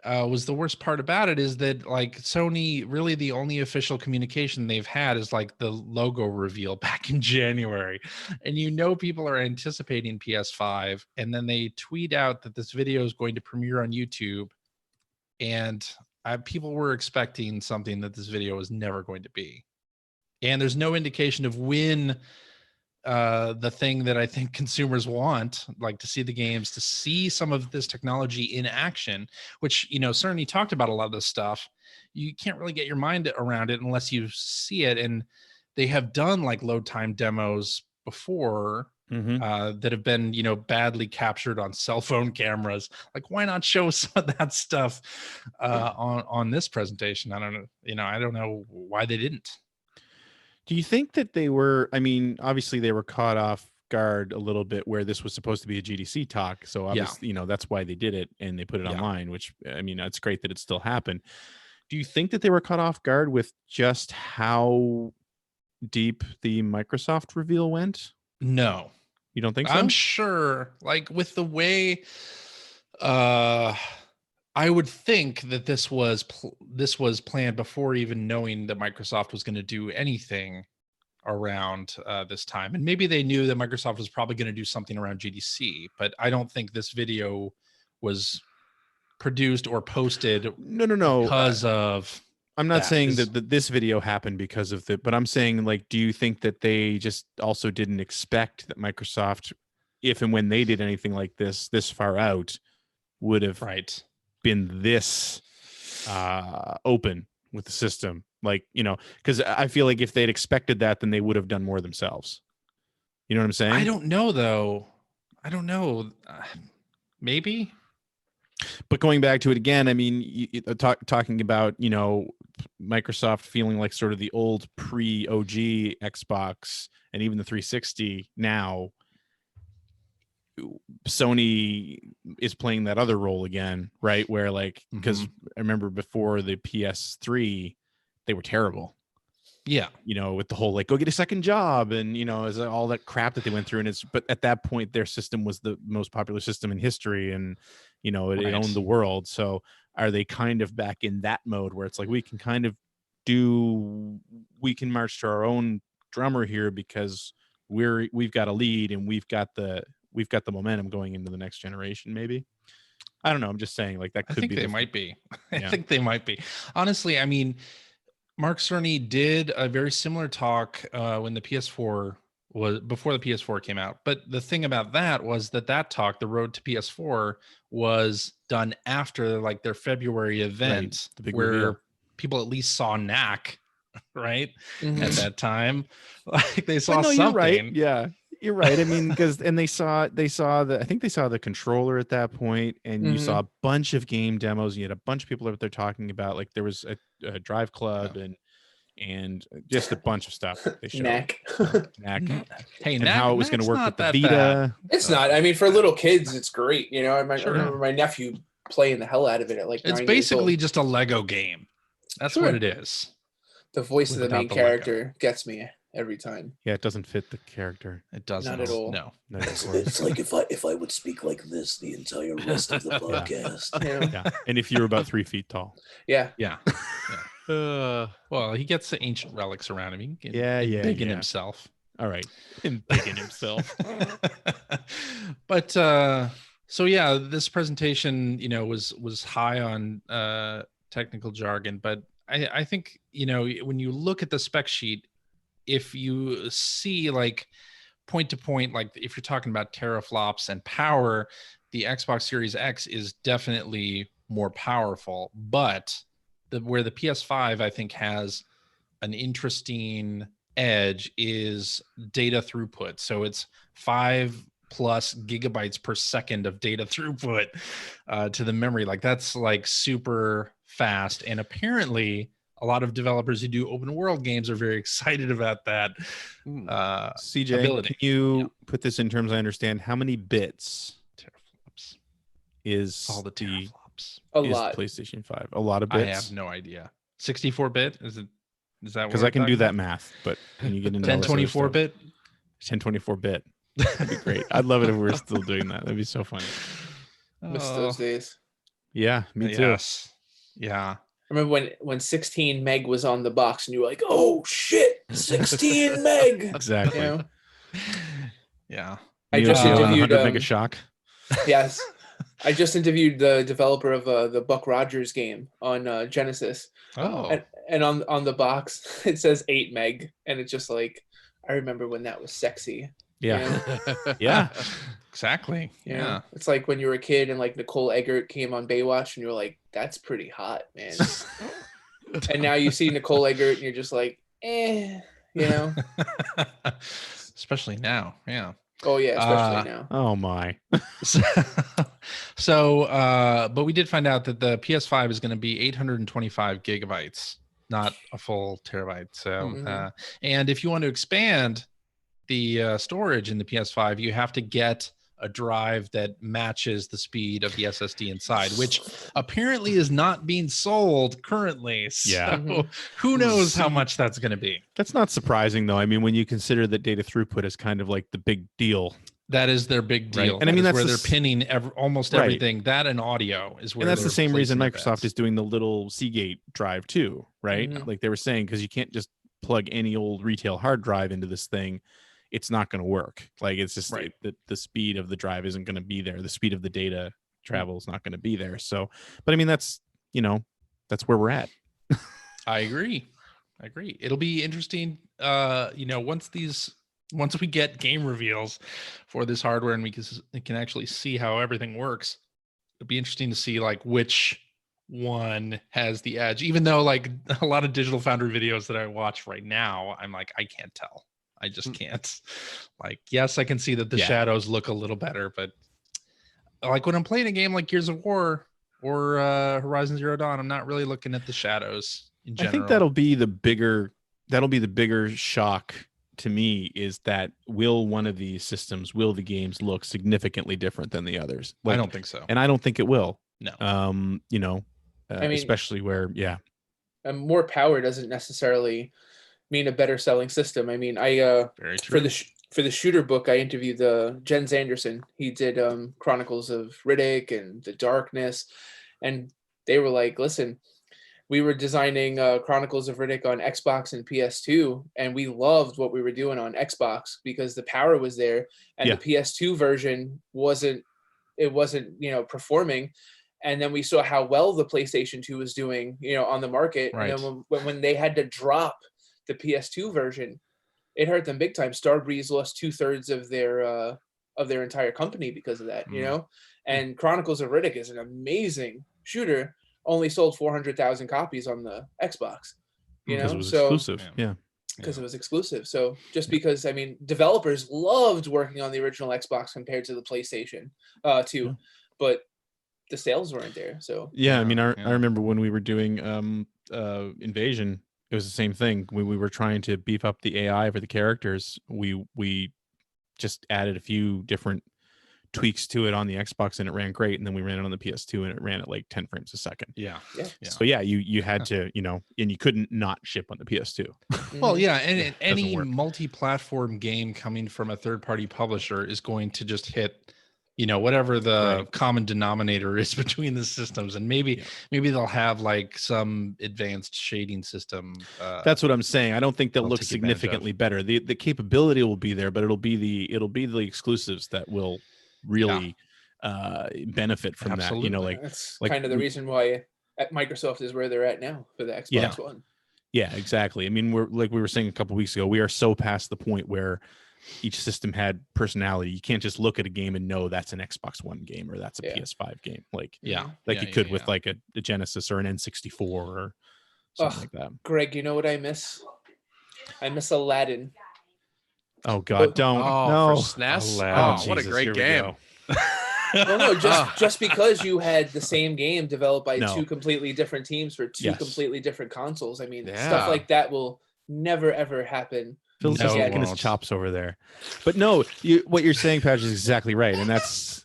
Speaker 1: was the worst part about it is that, like, Sony, really the only official communication they've had is like the logo reveal back in January, and people are anticipating PS5, and then they tweet out that this video is going to premiere on YouTube, and people were expecting something that this video was never going to be, and there's no indication of when the thing that I think consumers want, like to see the games, to see some of this technology in action, which, certainly talked about a lot of this stuff. You can't really get your mind around it unless you see it. And they have done like load time demos before that have been, badly captured on cell phone cameras. Like, why not show some of that stuff on this presentation? I don't know. I don't know why they didn't.
Speaker 3: Do you think that they were, obviously they were caught off guard a little bit where this was supposed to be a GDC talk. So obviously, that's why they did it and they put it online, which, it's great that it still happened. Do you think that they were caught off guard with just how deep the Microsoft reveal went?
Speaker 1: No.
Speaker 3: You don't think so?
Speaker 1: I'm sure, like, with the way, I would think that this was planned before even knowing that Microsoft was going to do anything around this time. And maybe they knew that Microsoft was probably going to do something around GDC, but I don't think this video was produced or posted.
Speaker 3: No.
Speaker 1: Because of.
Speaker 3: I'm not saying that this video happened because of it, but I'm saying, like, do you think that they just also didn't expect that Microsoft, if and when they did anything like this far out, would have been this open with the system? Like, because I feel like if they'd expected that, then they would have done more themselves. You know what I'm saying?
Speaker 1: I don't know, though. I don't know. Maybe.
Speaker 3: But going back to it again, I mean, talking about, you know, Microsoft feeling like sort of the old pre-OG Xbox and even the 360 now, Sony is playing that other role again, right? Where like, because I remember before the PS3, they were terrible.
Speaker 1: Yeah.
Speaker 3: You know, with the whole like, go get a second job and, you know, as all that crap that they went through. But at that point, their system was the most popular system in history and, you know, it owned the world. So are they kind of back in that mode where it's like, we can march to our own drummer here because we've got a lead and we've got the momentum going into the next generation, maybe. I don't know. I'm just saying, like, that could be.
Speaker 1: I think they might be. I think they might be. Honestly, I mean, Mark Cerny did a very similar talk when the PS4 was before the PS4 came out. But the thing about that was that talk, the road to PS4, was done after like their February event,
Speaker 3: the big
Speaker 1: where
Speaker 3: reveal.
Speaker 1: people at least saw Knack, right? At that time, like they saw
Speaker 3: no,
Speaker 1: something.
Speaker 3: You're right. Yeah. You're right. I mean, and they saw I think they saw the controller at that point, and you saw a bunch of game demos. You had a bunch of people out there talking about, like, there was a Drive Club and just a bunch of stuff they showed.
Speaker 4: Knack.
Speaker 1: Hey,
Speaker 3: and how it was going to work with the Vita.
Speaker 1: Bad.
Speaker 4: It's not. I mean, for little kids, it's great. You know, I remember my nephew playing the hell out of it at like.
Speaker 1: It's
Speaker 4: 9
Speaker 1: basically
Speaker 4: years old.
Speaker 1: just a Lego game. That's what it is.
Speaker 4: The voice of the main character gets me every time.
Speaker 3: Yeah, it doesn't fit the character.
Speaker 1: It doesn't.
Speaker 4: Not at all.
Speaker 1: No.
Speaker 5: It's like if I would speak like this the entire rest of the podcast.
Speaker 3: Yeah. And if you were about 3 feet tall.
Speaker 4: Yeah.
Speaker 1: Well, he gets the ancient relics around him. He can dig in himself.
Speaker 3: All right. And digging himself.
Speaker 1: But so yeah, this presentation, you know, was high on technical jargon, but I think, you know, when you look at the spec sheet, if you see like point to point, like if you're talking about teraflops and power, the Xbox Series X is definitely more powerful, but where the PS5 I think has an interesting edge is data throughput. So it's 5+ gigabytes per second of data throughput to the memory. Like that's like super fast. And apparently a lot of developers who do open world games are very excited about that
Speaker 3: CJ,
Speaker 1: ability.
Speaker 3: Can you put this in terms I understand? How many bits
Speaker 1: teraflops
Speaker 3: is
Speaker 1: all the teraflops?
Speaker 4: A lot.
Speaker 3: PlayStation 5. A lot of bits.
Speaker 1: I have no idea. 64-bit? Is that
Speaker 3: because I can do that math, but can you get into
Speaker 1: 1024-bit?
Speaker 3: 1024-bit. That'd be great. I'd love it if we were still doing that. That'd be so funny.
Speaker 4: Miss those days.
Speaker 3: Yeah, me too.
Speaker 1: Yes. Yeah.
Speaker 4: I remember when 16 meg was on the box and you were like, oh shit, 16 meg.
Speaker 3: Exactly.
Speaker 4: You know?
Speaker 1: Yeah.
Speaker 4: I just interviewed
Speaker 3: 100 mega shock.
Speaker 4: Yes. I just interviewed the developer of the Buck Rogers game on Genesis.
Speaker 1: Oh.
Speaker 4: And on the box it says 8 meg, and it's just like, I remember when that was sexy.
Speaker 3: Yeah.
Speaker 4: You know?
Speaker 3: Yeah.
Speaker 1: Exactly. Yeah.
Speaker 4: It's like when you were a kid and like Nicole Eggert came on Baywatch and you were like, that's pretty hot, man. And now you see Nicole Eggert and you're just like, you know.
Speaker 1: Especially now. Yeah.
Speaker 4: Oh yeah, especially now.
Speaker 3: Oh my.
Speaker 1: But we did find out that the PS5 is going to be 825 gigabytes, not a full terabyte. So, and if you want to expand the storage in the PS5, you have to get a drive that matches the speed of the SSD inside, which apparently is not being sold currently. So who knows how much that's going to be?
Speaker 3: That's not surprising though. I mean, when you consider that data throughput is kind of like the big deal.
Speaker 1: That is their big deal.
Speaker 3: Right. And I mean, that's
Speaker 1: where they're pinning almost everything. That and audio is where.
Speaker 3: And that's the same reason Microsoft is doing the little Seagate drive too, right? Like they were saying, because you can't just plug any old retail hard drive into this thing. It's not going to work. Like it's just the speed of the drive isn't going to be there. The speed of the data travel is not going to be there. So, but I mean, that's where we're at.
Speaker 1: I agree. It'll be interesting. Once we get game reveals for this hardware and we can actually see how everything works, it'll be interesting to see like which one has the edge. Even though like a lot of Digital Foundry videos that I watch right now, I'm like, I can't tell. I just can't. Like, yes, I can see that the shadows look a little better, but like when I'm playing a game like Gears of War, or Horizon Zero Dawn. I'm not really looking at the shadows in general.
Speaker 3: I think that'll be the bigger shock to me, is that will the games look significantly different than the others?
Speaker 1: I don't think so.
Speaker 3: And I don't think it will.
Speaker 1: No.
Speaker 4: I mean,
Speaker 3: especially where,
Speaker 4: more power doesn't necessarily mean a better selling system. I mean,
Speaker 1: Very true.
Speaker 4: for the shooter book, I interviewed Jens Anderson. He did Chronicles of Riddick and The Darkness, and they were like, listen, we were designing Chronicles of Riddick on Xbox and PS2, and we loved what we were doing on Xbox because the power was there, and the PS2 version wasn't performing. And then we saw how well the PlayStation 2 was doing, on the market. Right. And then when they had to drop the PS2 version, it hurt them big time. Starbreeze lost 2/3 of their entire company because of that, And Chronicles of Riddick is an amazing shooter. Only sold 400,000 copies on the Xbox,
Speaker 3: because it was exclusive.
Speaker 4: Because it was exclusive. So just because, developers loved working on the original Xbox compared to the PlayStation 2, but the sales weren't there. So
Speaker 3: I remember when we were doing Invasion, it was the same thing. When we were trying to beef up the AI for the characters, we just added a few different tweaks to it on the Xbox, and it ran great. And then we ran it on the PS2, and it ran at like 10 frames a second. So you had to, and you couldn't not ship on the PS2.
Speaker 1: Well, and any multi-platform game coming from a third-party publisher is going to just hit whatever the common denominator is between the systems, and maybe they'll have like some advanced shading system.
Speaker 3: That's what I'm saying. I don't think they'll look significantly better. The capability will be there, but it'll be the exclusives that will really benefit from that.
Speaker 4: That's kind of the reason why Microsoft is where they're at now for the Xbox One.
Speaker 3: Yeah, exactly. I mean, we're like we were saying a couple of weeks ago, we are so past the point where each system had personality. You can't just look at a game and know that's an Xbox One game or that's a PS5 game. Like you could with like a Genesis or an N64 or something like that.
Speaker 4: Greg, you know what I miss? I miss Aladdin.
Speaker 3: Oh God, don't no
Speaker 2: for SNES.
Speaker 3: Aladdin.
Speaker 2: What a great game.
Speaker 4: Well, no, just because you had the same game developed by two completely different teams for two completely different consoles. I mean, stuff like that will never ever happen.
Speaker 3: Phil's just licking his chops over there. But no, what you're saying, Patrick, is exactly right, and that's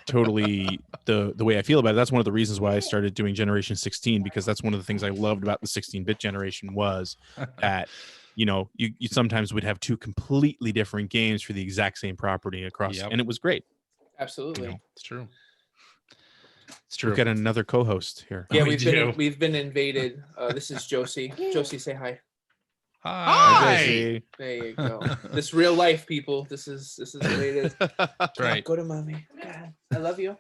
Speaker 3: totally the way I feel about it. That's one of the reasons why I started doing Generation 16, because that's one of the things I loved about the 16-bit generation was that you sometimes would have two completely different games for the exact same property across, and it was great.
Speaker 4: Absolutely,
Speaker 1: it's true. It's true.
Speaker 3: We've got another co-host here.
Speaker 4: Yeah, we've been invaded. This is Josie. Josie, say hi.
Speaker 2: Hi.
Speaker 4: There you go. This real life, people. This is the way it is.
Speaker 1: That's right.
Speaker 4: Go to mommy. God, I love you.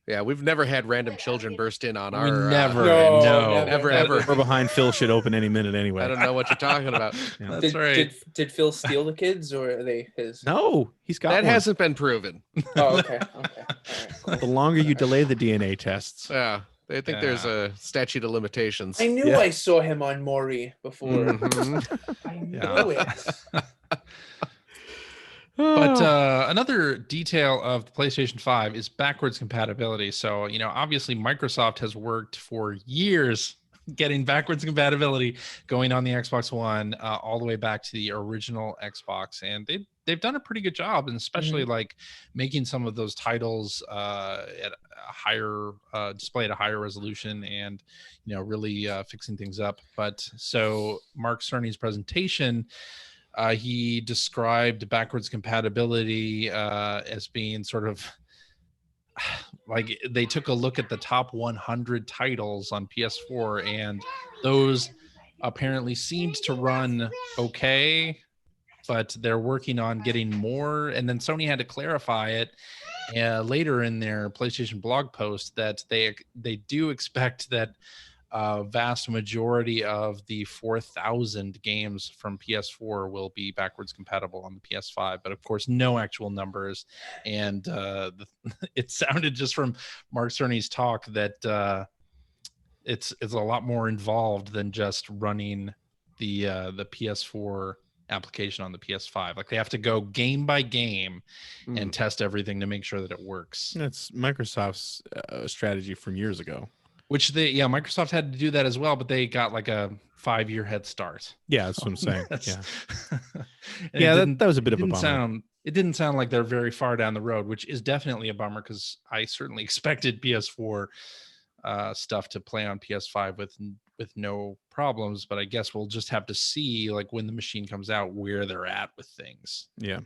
Speaker 2: Yeah, we've never had random children burst in on our.
Speaker 1: Never,
Speaker 2: ever.
Speaker 3: We're behind. Phil should open any minute anyway.
Speaker 2: I don't know what you're talking about.
Speaker 1: That's right.
Speaker 4: Did Phil steal the kids, or are they his?
Speaker 3: No, he's got
Speaker 2: that
Speaker 3: one.
Speaker 2: hasn't been proven.
Speaker 4: Oh, okay. All right.
Speaker 3: The longer you delay the DNA tests.
Speaker 2: Yeah. I think there's a statute of limitations.
Speaker 4: I knew I saw him on Maury before.
Speaker 2: Mm-hmm.
Speaker 4: I knew it.
Speaker 1: But another detail of the PlayStation 5 is backwards compatibility. So, obviously Microsoft has worked for years getting backwards compatibility going on the Xbox One all the way back to the original Xbox. And they've done a pretty good job, and especially like making some of those titles at a higher display at a higher resolution, and really fixing things up. But so Mark Cerny's presentation, he described backwards compatibility as being sort of like they took a look at the top 100 titles on PS4, and those apparently seemed to run okay, but they're working on getting more. And then Sony had to clarify it later in their PlayStation blog post that they do expect that vast majority of the 4,000 games from PS4 will be backwards compatible on the PS5, but of course no actual numbers. And it sounded just from Mark Cerny's talk that it's a lot more involved than just running the PS4 application on the PS5. Like they have to go game by game and test everything to make sure that it works.
Speaker 3: That's Microsoft's strategy from years ago.
Speaker 1: Which Microsoft had to do that as well, but they got like a 5-year head start.
Speaker 3: Yeah, that's what I'm saying. That was a bit of a bummer.
Speaker 1: It didn't sound like they're very far down the road, which is definitely a bummer because I certainly expected PS4 stuff to play on PS5 with no problems. But I guess we'll just have to see like when the machine comes out where they're at with things.
Speaker 3: Yeah,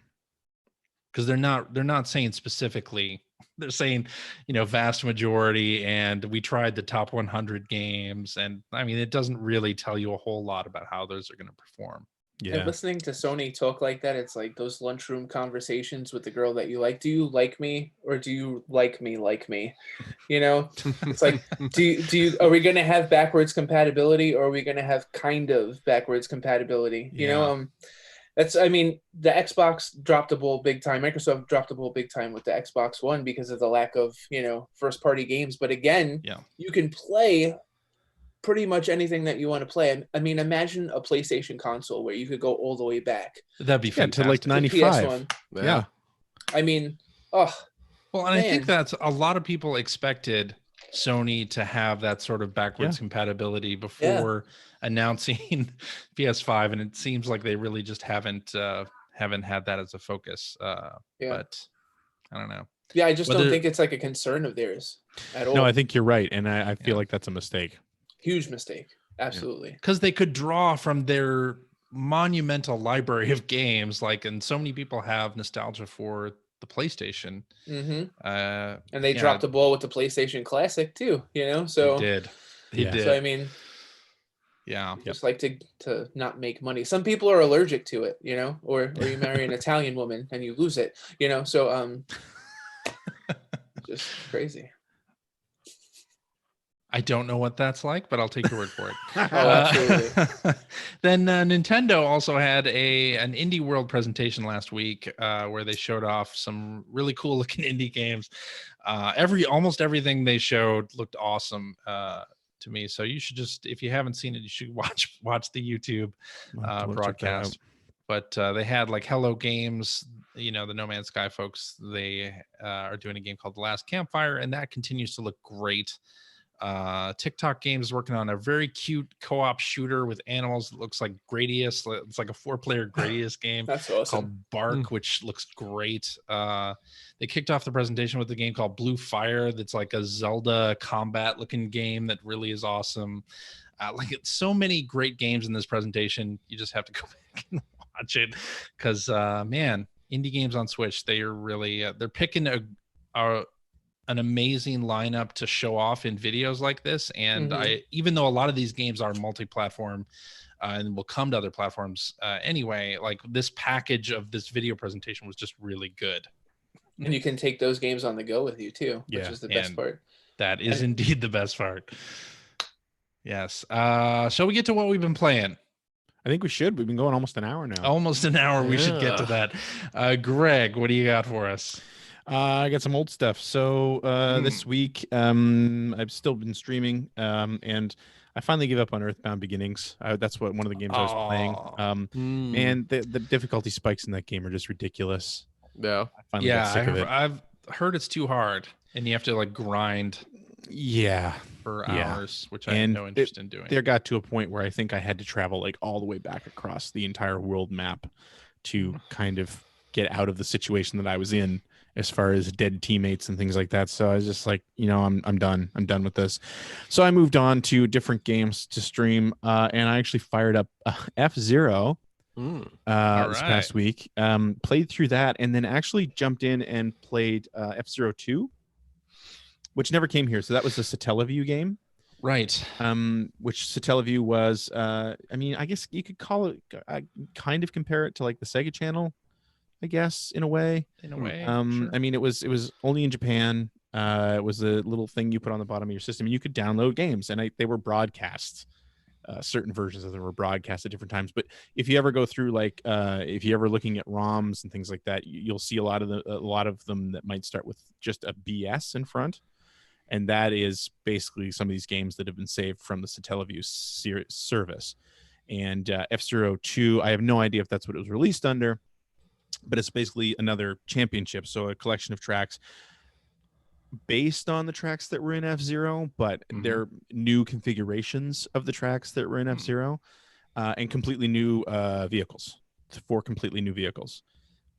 Speaker 1: because they're not saying specifically. They're saying, vast majority, and we tried the top 100 games, and I mean, it doesn't really tell you a whole lot about how those are going to perform.
Speaker 3: Yeah.
Speaker 4: And listening to Sony talk like that, it's like those lunchroom conversations with the girl that you like. Do you like me, or do you like me? It's like, are we going to have backwards compatibility, or are we going to have kind of backwards compatibility? The Xbox dropped the ball big time. Microsoft dropped the ball big time with the Xbox One because of the lack of, first party games. But again, you can play pretty much anything that you want to play. I mean, imagine a PlayStation console where you could go all the way back.
Speaker 1: That'd be fantastic.
Speaker 3: To like 95. Yeah.
Speaker 4: I mean, well,
Speaker 1: and I think that's a lot of people expected Sony to have that sort of backwards compatibility before announcing PS5, and it seems like they really just haven't had that as a focus. But I don't know.
Speaker 4: Yeah, I just don't think it's like a concern of theirs at all.
Speaker 3: No, I think you're right, and I feel like that's a mistake.
Speaker 4: Huge mistake. Absolutely.
Speaker 1: Because they could draw from their monumental library of games, and so many people have nostalgia for the PlayStation.
Speaker 4: And they dropped the ball with the PlayStation Classic too, so
Speaker 1: they did.
Speaker 4: So I mean, just like to not make money. Some people are allergic to it, or you marry an Italian woman and you lose it, so just crazy.
Speaker 1: I don't know what that's like, but I'll take your word for it.
Speaker 4: Absolutely.
Speaker 1: Then Nintendo also had an Indie World presentation last week where they showed off some really cool looking indie games. Almost everything they showed looked awesome to me. So you should if you haven't seen it, you should watch the YouTube broadcast. But they had like Hello Games, the No Man's Sky folks. They are doing a game called The Last Campfire, and that continues to look great. TikTok Games working on a very cute co-op shooter with animals that looks like Gradius. It's like a 4-player Gradius game.
Speaker 4: That's awesome.
Speaker 1: Called Bark, which looks great. They kicked off the presentation with a game called Blue Fire that's like a Zelda combat looking game that really is awesome. It's so many great games in this presentation. You just have to go back and watch it because indie games on Switch, they are really they're picking an amazing lineup to show off in videos like this. And even though a lot of these games are multi-platform and will come to other platforms anyway, like this package of this video presentation was just really good.
Speaker 4: And you can take those games on the go with you too, which is the best part.
Speaker 1: That is indeed the best part. Yes. Shall we get to what we've been playing?
Speaker 3: I think we should. We've been going almost an hour now.
Speaker 1: Almost an hour. We should get to that. Greg, what do you got for us?
Speaker 3: I got some old stuff. So this week, I've still been streaming, and I finally gave up on Earthbound Beginnings. That's one of the games I was playing. And the difficulty spikes in that game are just ridiculous.
Speaker 2: Yeah,
Speaker 3: I finally got sick of it.
Speaker 1: I've heard it's too hard, and you have to grind. For hours, which I have no interest in doing.
Speaker 3: There got to a point where I think I had to travel all the way back across the entire world map to kind of get out of the situation that I was in, as far as dead teammates and things like that. So I was just like, I'm done. I'm done with this. So I moved on to different games to stream, and I actually fired up F-Zero this past week. Played through that, and then actually jumped in and played F-Zero 2, which never came here. So that was the Satellaview game.
Speaker 1: Right.
Speaker 3: Which Satellaview was, I guess you could call it, kind of compare it to the Sega Channel, I guess, in a way.
Speaker 1: Sure.
Speaker 3: I mean, it was only in Japan. It was a little thing you put on the bottom of your system. You could download games, and they were broadcast. Certain versions of them were broadcast at different times. But if you ever go through, if you ever looking at ROMs and things like that, you'll see a lot of them that might start with just a BS in front, and that is basically some of these games that have been saved from the Satellaview service. And F-Zero 2, I have no idea if that's what it was released under, but it's basically another championship, so a collection of tracks based on the tracks that were in F-Zero, but they're new configurations of the tracks that were in F-Zero, and completely new vehicles, 4 completely new vehicles.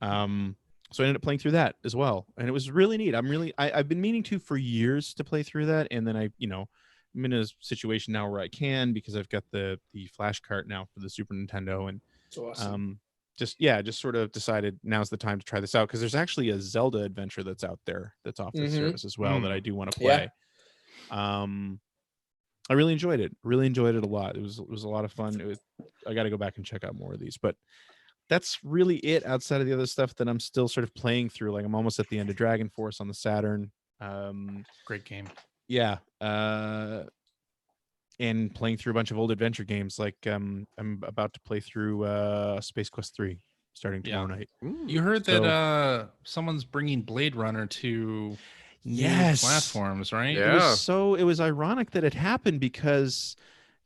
Speaker 3: So I ended up playing through that as well, and it was really neat. I've been meaning to for years to play through that, and then I'm in a situation now where I can, because I've got the flash cart now for the Super Nintendo, and
Speaker 4: awesome.
Speaker 3: just sort of decided now's the time to try this out, because there's actually a Zelda adventure that's out there that's off the service as well that I do want to play. I really enjoyed it a lot. It was a lot of fun. I got to go back and check out more of these, but that's really it outside of the other stuff that I'm still sort of playing through. Like, I'm almost at the end of Dragon Force on the Saturn.
Speaker 1: Great game.
Speaker 3: Yeah. And playing through a bunch of old adventure games. Like, I'm about to play through Space Quest 3 starting tomorrow night.
Speaker 1: You heard that someone's bringing Blade Runner to new platforms, right?
Speaker 3: Yeah. It was ironic that it happened, because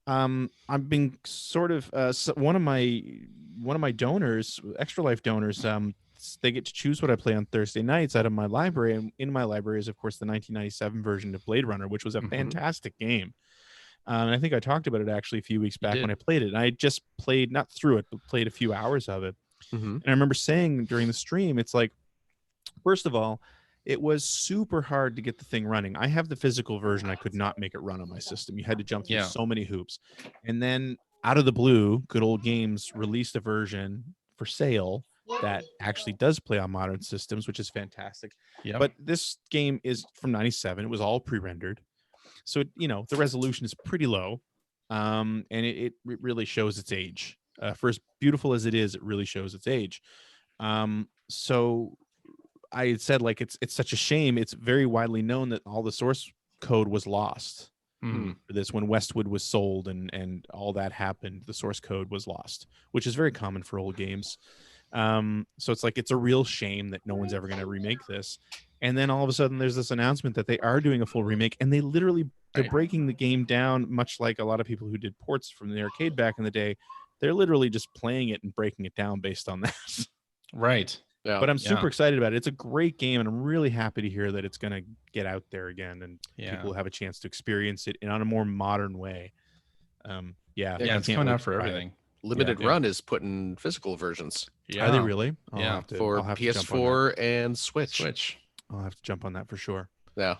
Speaker 3: I've been sort of one of my donors, Extra Life donors, they get to choose what I play on Thursday nights out of my library, and in my library is, of course, the 1997 version of Blade Runner, which was a fantastic game. And I think I talked about it actually a few weeks back when I played it. And I just played, not through it, but played a few hours of it. And I remember saying during the stream, it's like, first of all, it was super hard to get the thing running. I have the physical version. I could not make it run on my system. You had to jump through so many hoops. And then out of the blue, Good Old Games released a version for sale that actually does play on modern systems, which is fantastic. But this game is from 97. It was all pre-rendered. So, the resolution is pretty low. And it really shows its age. For as beautiful as it is, it really shows its age. So I had said, like, it's such a shame. It's very widely known that all the source code was lost for this. When Westwood was sold and all that happened, the source code was lost, which is very common for old games. So it's like, it's a real shame that no one's ever going to remake this. And then all of a sudden there's this announcement that they are doing a full remake, and they're breaking the game down, much like a lot of people who did ports from the arcade back in the day. They're literally just playing it and breaking it down based on that.
Speaker 1: Right.
Speaker 3: Yeah. But I'm super excited about it. It's a great game, and I'm really happy to hear that it's going to get out there again, and people have a chance to experience it in a more modern way.
Speaker 1: It's coming out for everything.
Speaker 2: Limited Run is putting physical versions.
Speaker 3: Are they really?
Speaker 2: For PS4 and Switch.
Speaker 3: I'll have to jump on that for sure.
Speaker 2: Yeah.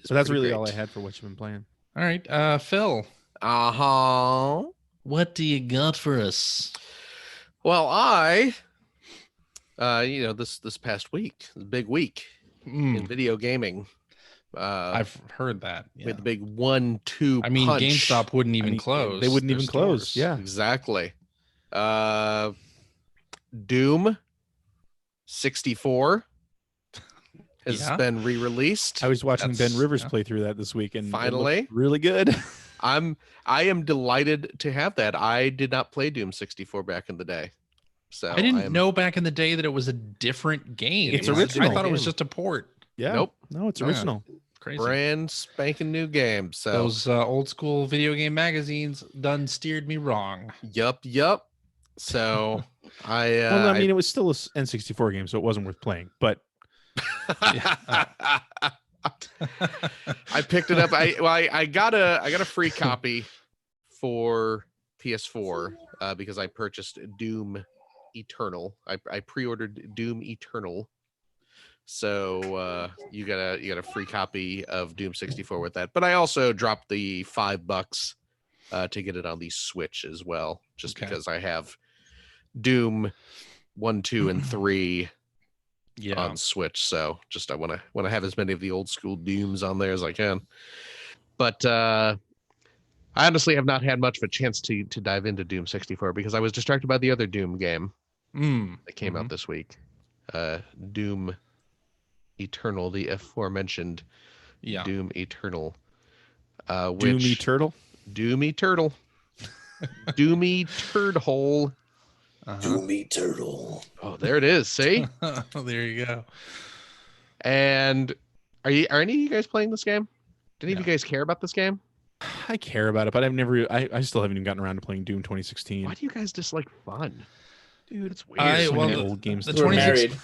Speaker 3: So that's really all I had for what you've been playing.
Speaker 1: All right, Phil. What do you got for us?
Speaker 2: Well, this past week, the big week in video gaming.
Speaker 1: I've heard that.
Speaker 2: We had the big 1-2
Speaker 1: I mean,
Speaker 2: punch.
Speaker 1: GameStop wouldn't even close.
Speaker 3: They wouldn't even close.
Speaker 1: Stores.
Speaker 3: Yeah,
Speaker 2: exactly. Doom 64 has been re-released.
Speaker 3: I was watching Ben Rivers play through that this week, and
Speaker 2: finally,
Speaker 3: really good.
Speaker 2: I am delighted to have that. I did not play Doom 64 back in the day, so
Speaker 1: I didn't know back in the day that it was a different game.
Speaker 3: It's original.
Speaker 1: I thought it was just a port.
Speaker 3: Yeah.
Speaker 2: Nope.
Speaker 3: No, it's original.
Speaker 1: Crazy.
Speaker 2: Brand spanking new game. So
Speaker 1: those old school video game magazines done steered me wrong.
Speaker 2: Yup. So I
Speaker 3: it was still a N64 game, so it wasn't worth playing. But
Speaker 2: I picked it up. I got a free copy for PS4 because I purchased Doom Eternal. I pre-ordered Doom Eternal. So you got a free copy of Doom 64 with that. But I also dropped the $5 to get it on the Switch as well, just because I have Doom 1, 2, and 3 on Switch. So just I want to have as many of the old school Dooms on there as I can. But I honestly have not had much of a chance to dive into Doom 64 because I was distracted by the other Doom game that came out this week. Doom Eternal, the aforementioned Doom Eternal.
Speaker 3: Doomy Turtle?
Speaker 2: Doomy Turtle. Doomy Turd Hole.
Speaker 5: Doomy Turtle.
Speaker 2: Oh, there it is. See?
Speaker 1: There you go.
Speaker 2: And are any of you guys playing this game? Do any of you guys care about this game?
Speaker 3: I care about it, but I still haven't even gotten around to playing Doom 2016.
Speaker 2: Why do you guys dislike fun?
Speaker 3: Dude,
Speaker 2: it's weird.
Speaker 3: So many
Speaker 1: the,
Speaker 3: old games.
Speaker 1: the
Speaker 3: to play.
Speaker 1: 26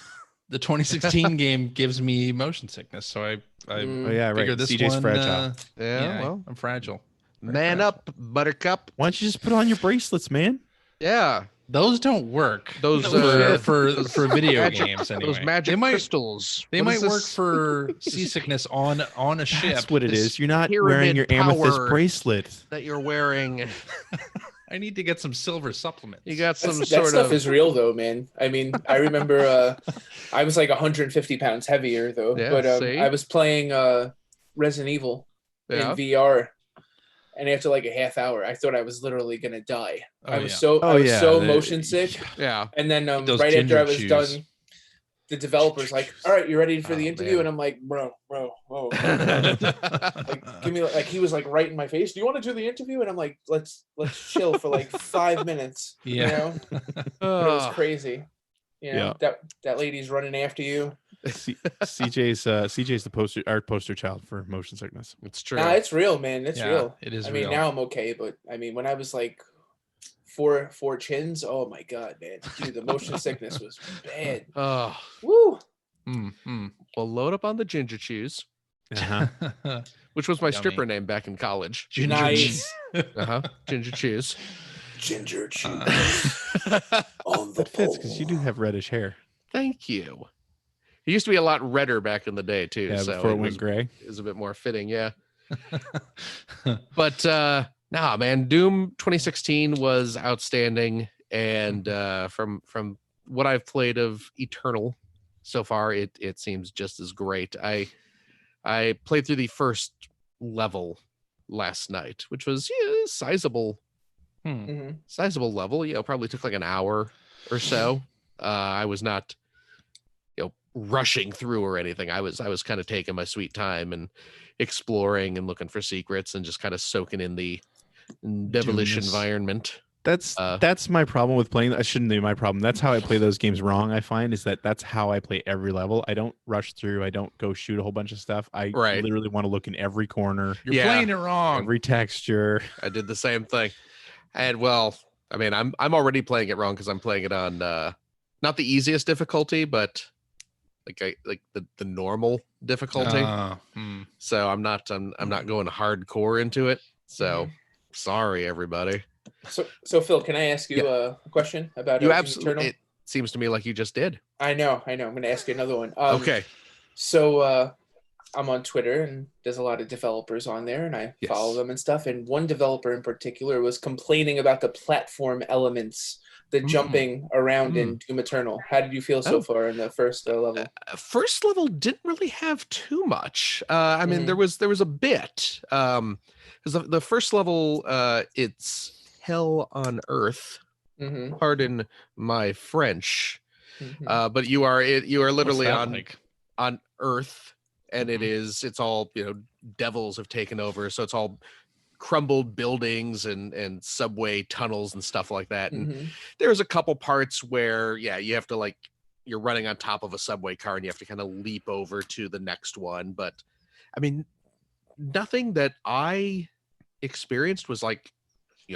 Speaker 1: the 2016 game gives me motion sickness, so I
Speaker 3: Oh yeah, right.
Speaker 1: figure this
Speaker 3: CJ's
Speaker 1: one,
Speaker 3: fragile.
Speaker 2: Well,
Speaker 1: I'm fragile.
Speaker 2: man up, Buttercup.
Speaker 3: Why don't you just put on your bracelets, man?
Speaker 2: Yeah,
Speaker 1: Those don't work.
Speaker 2: Those
Speaker 1: for video
Speaker 2: magic,
Speaker 1: games anyway.
Speaker 2: those magic crystals.
Speaker 1: They
Speaker 2: What
Speaker 1: might
Speaker 2: is
Speaker 1: work
Speaker 2: this?
Speaker 1: for seasickness on a ship.
Speaker 3: That's what it
Speaker 2: This
Speaker 3: is. You're not
Speaker 2: pyramid
Speaker 3: wearing your amethyst
Speaker 2: power
Speaker 3: bracelet.
Speaker 2: that you're wearing.
Speaker 1: I need to get some silver supplements.
Speaker 2: You got some
Speaker 4: that
Speaker 2: sort
Speaker 4: stuff
Speaker 2: of.
Speaker 4: is real though, man. I mean, I remember I was like 150 pounds heavier though,
Speaker 2: Yeah,
Speaker 4: but
Speaker 2: see?
Speaker 4: I was playing Resident Evil
Speaker 2: Yeah.
Speaker 4: in VR, and after like a half hour, I thought I was literally gonna die. I was so motion sick.
Speaker 2: Yeah.
Speaker 4: And then
Speaker 1: Those
Speaker 4: right after
Speaker 1: ginger
Speaker 4: I was
Speaker 1: chews.
Speaker 4: done, the developer's like, "All right, you ready for the
Speaker 2: Oh,
Speaker 4: interview?"
Speaker 2: man.
Speaker 4: And I'm like, "Bro, whoa." Like, give me like he was like right in my face. Do you want to do the interview? And I'm like, let's chill for like 5 minutes.
Speaker 1: Yeah.
Speaker 4: You know? But it was crazy. You know, that lady's running after you.
Speaker 3: CJ's the poster child for motion sickness.
Speaker 2: It's true.
Speaker 4: Nah, it's real, man. It's real.
Speaker 1: It is.
Speaker 4: I mean, now I'm okay, but I mean, when I was like four chins, oh my god, man, dude, the motion sickness was bad.
Speaker 2: Oh,
Speaker 4: Woo.
Speaker 2: well, load up on the ginger chews,
Speaker 3: Uh-huh.
Speaker 2: which was my
Speaker 1: Yummy.
Speaker 2: stripper name back in college.
Speaker 4: Nice.
Speaker 2: Ginger chews.
Speaker 5: Ginger cheese
Speaker 2: Uh,
Speaker 5: on the
Speaker 3: That fits because you do have reddish hair.
Speaker 2: Thank you. It used to be a lot redder back in the day too.
Speaker 3: Yeah,
Speaker 2: so
Speaker 3: before it
Speaker 2: was,
Speaker 3: went gray.
Speaker 2: It was a bit more fitting, yeah. But nah, man, Doom 2016 was outstanding, and from what I've played of Eternal so far, it seems just as great. I played through the first level last night, which was sizable level. Probably took like an hour or so. I was not rushing through or anything. I was kind of taking my sweet time and exploring and looking for secrets and just kind of soaking in the devilish
Speaker 1: Doomness.
Speaker 2: environment.
Speaker 3: That's my problem with playing. I shouldn't be my problem. That's how I play those games wrong. I find is that's how I play every level. I don't rush through. I don't go shoot a whole bunch of stuff. I literally want to look in every corner.
Speaker 1: You're playing it wrong.
Speaker 3: Every texture.
Speaker 2: I did the same thing. And well, I mean, I'm already playing it wrong because I'm playing it on not the easiest difficulty, but like the normal difficulty. So I'm not going hardcore into it. So sorry, everybody.
Speaker 4: So Phil, can I ask you a question about
Speaker 2: You
Speaker 4: Doom
Speaker 2: absolutely.
Speaker 4: Eternal?
Speaker 2: It seems to me like you just did.
Speaker 4: I know. I'm going to ask you another one.
Speaker 2: Okay.
Speaker 4: So I'm on Twitter, and there's a lot of developers on there, and I follow them and stuff. And one developer in particular was complaining about the platform elements, the jumping around in Doom Eternal. How did you feel so far in the first level?
Speaker 2: First level didn't really have too much. I mean, there was a bit. Because the first level, it's hell on earth. Pardon my French. But you are literally on Earth, and it's all devils have taken over, so it's all crumbled buildings and subway tunnels and stuff like that. And there's a couple parts where you have to you're running on top of a subway car and you have to kind of leap over to the next one. But I mean, nothing that I experienced was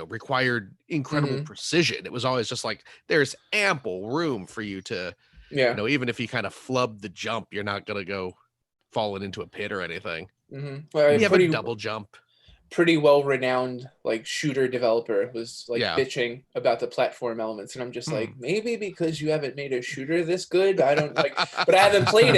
Speaker 2: required incredible precision. It was always just there's ample room for you to even if you kind of flub the jump, you're not gonna go falling into a pit or anything.
Speaker 4: Well,
Speaker 2: you have a double jump.
Speaker 4: Pretty well renowned shooter developer was bitching about the platform elements, and I'm just maybe because you haven't made a shooter this good, I don't but I haven't played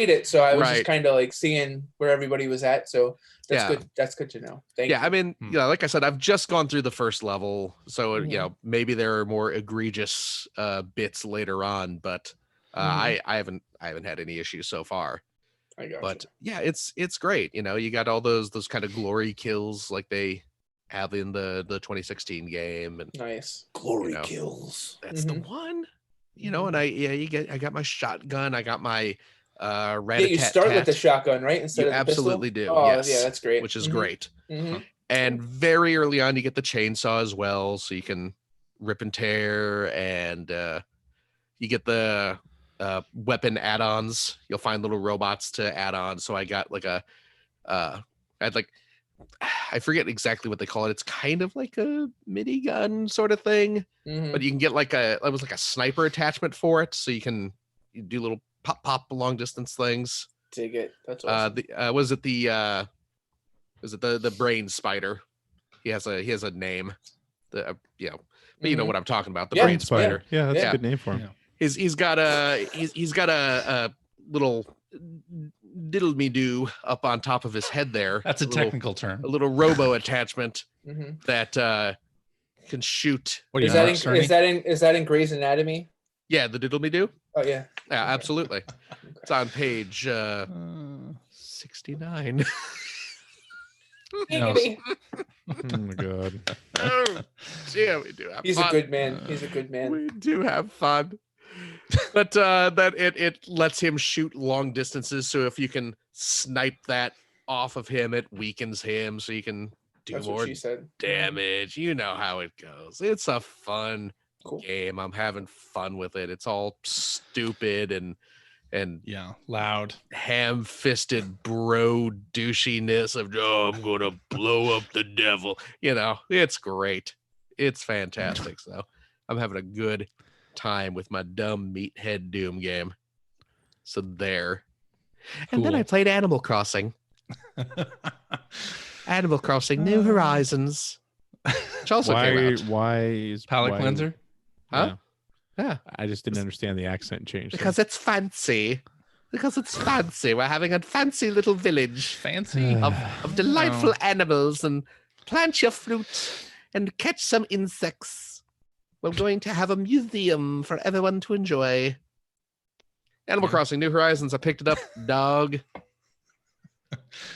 Speaker 4: it. So I was just kind of seeing where everybody was at. So that's good. That's good to know. Thank you.
Speaker 2: I mean, like I said, I've just gone through the first level, so maybe there are more egregious bits later on, but I haven't had any issues so far. But it's great. You got all those kind of glory kills like they have in the 2016 game, and
Speaker 4: nice
Speaker 5: glory kills.
Speaker 2: That's the one. And I got my shotgun. I got my rat-a-tat-tat.
Speaker 4: You start with the shotgun, right? Instead of the
Speaker 2: absolutely
Speaker 4: pistol?
Speaker 2: do.
Speaker 4: Oh,
Speaker 2: yes,
Speaker 4: yeah, that's great.
Speaker 2: Which is great. And very early on, you get the chainsaw as well, so you can rip and tear, and you get the weapon add-ons. You'll find little robots to add on. So I got I I forget exactly what they call it. It's kind of like a mini gun sort of thing, but you can get like it was like a sniper attachment for it, so you do little pop long distance things.
Speaker 4: Dig it. That's awesome.
Speaker 2: Was it the brain spider? He has a name. But you know what I'm talking about. The brain spider.
Speaker 3: Yeah, that's a good name for him.
Speaker 2: Yeah. He's got a little diddle me do up on top of his head there.
Speaker 1: That's a technical term.
Speaker 2: A little robo attachment that can shoot.
Speaker 4: Is that in Grey's Anatomy?
Speaker 2: Yeah, the diddle me do.
Speaker 4: Oh yeah.
Speaker 2: Yeah, absolutely. It's on page 69.
Speaker 1: No.
Speaker 3: Oh my god.
Speaker 2: Oh, yeah, we do have
Speaker 4: He's
Speaker 2: fun.
Speaker 4: a good man. He's a good man.
Speaker 2: We do have fun. But that it lets him shoot long distances. So if you can snipe that off of him, it weakens him so you can do more damage. You know how it goes. It's a fun game. I'm having fun with it. It's all stupid and
Speaker 1: loud,
Speaker 2: ham-fisted bro douchiness of I'm gonna blow up the devil. It's great. It's fantastic. So I'm having a good time with my dumb meathead Doom game. So there. And then I played Animal Crossing. Animal Crossing New Horizons. Which also came out.
Speaker 3: Why is
Speaker 1: palate cleanser?
Speaker 2: Huh? Yeah.
Speaker 3: I just didn't understand the accent change.
Speaker 2: Because it's fancy. We're having a fancy little village.
Speaker 1: Fancy
Speaker 2: of delightful animals, and plant your fruit and catch some insects. We're going to have a museum for everyone to enjoy. Animal Crossing New Horizons. I picked it up, dog.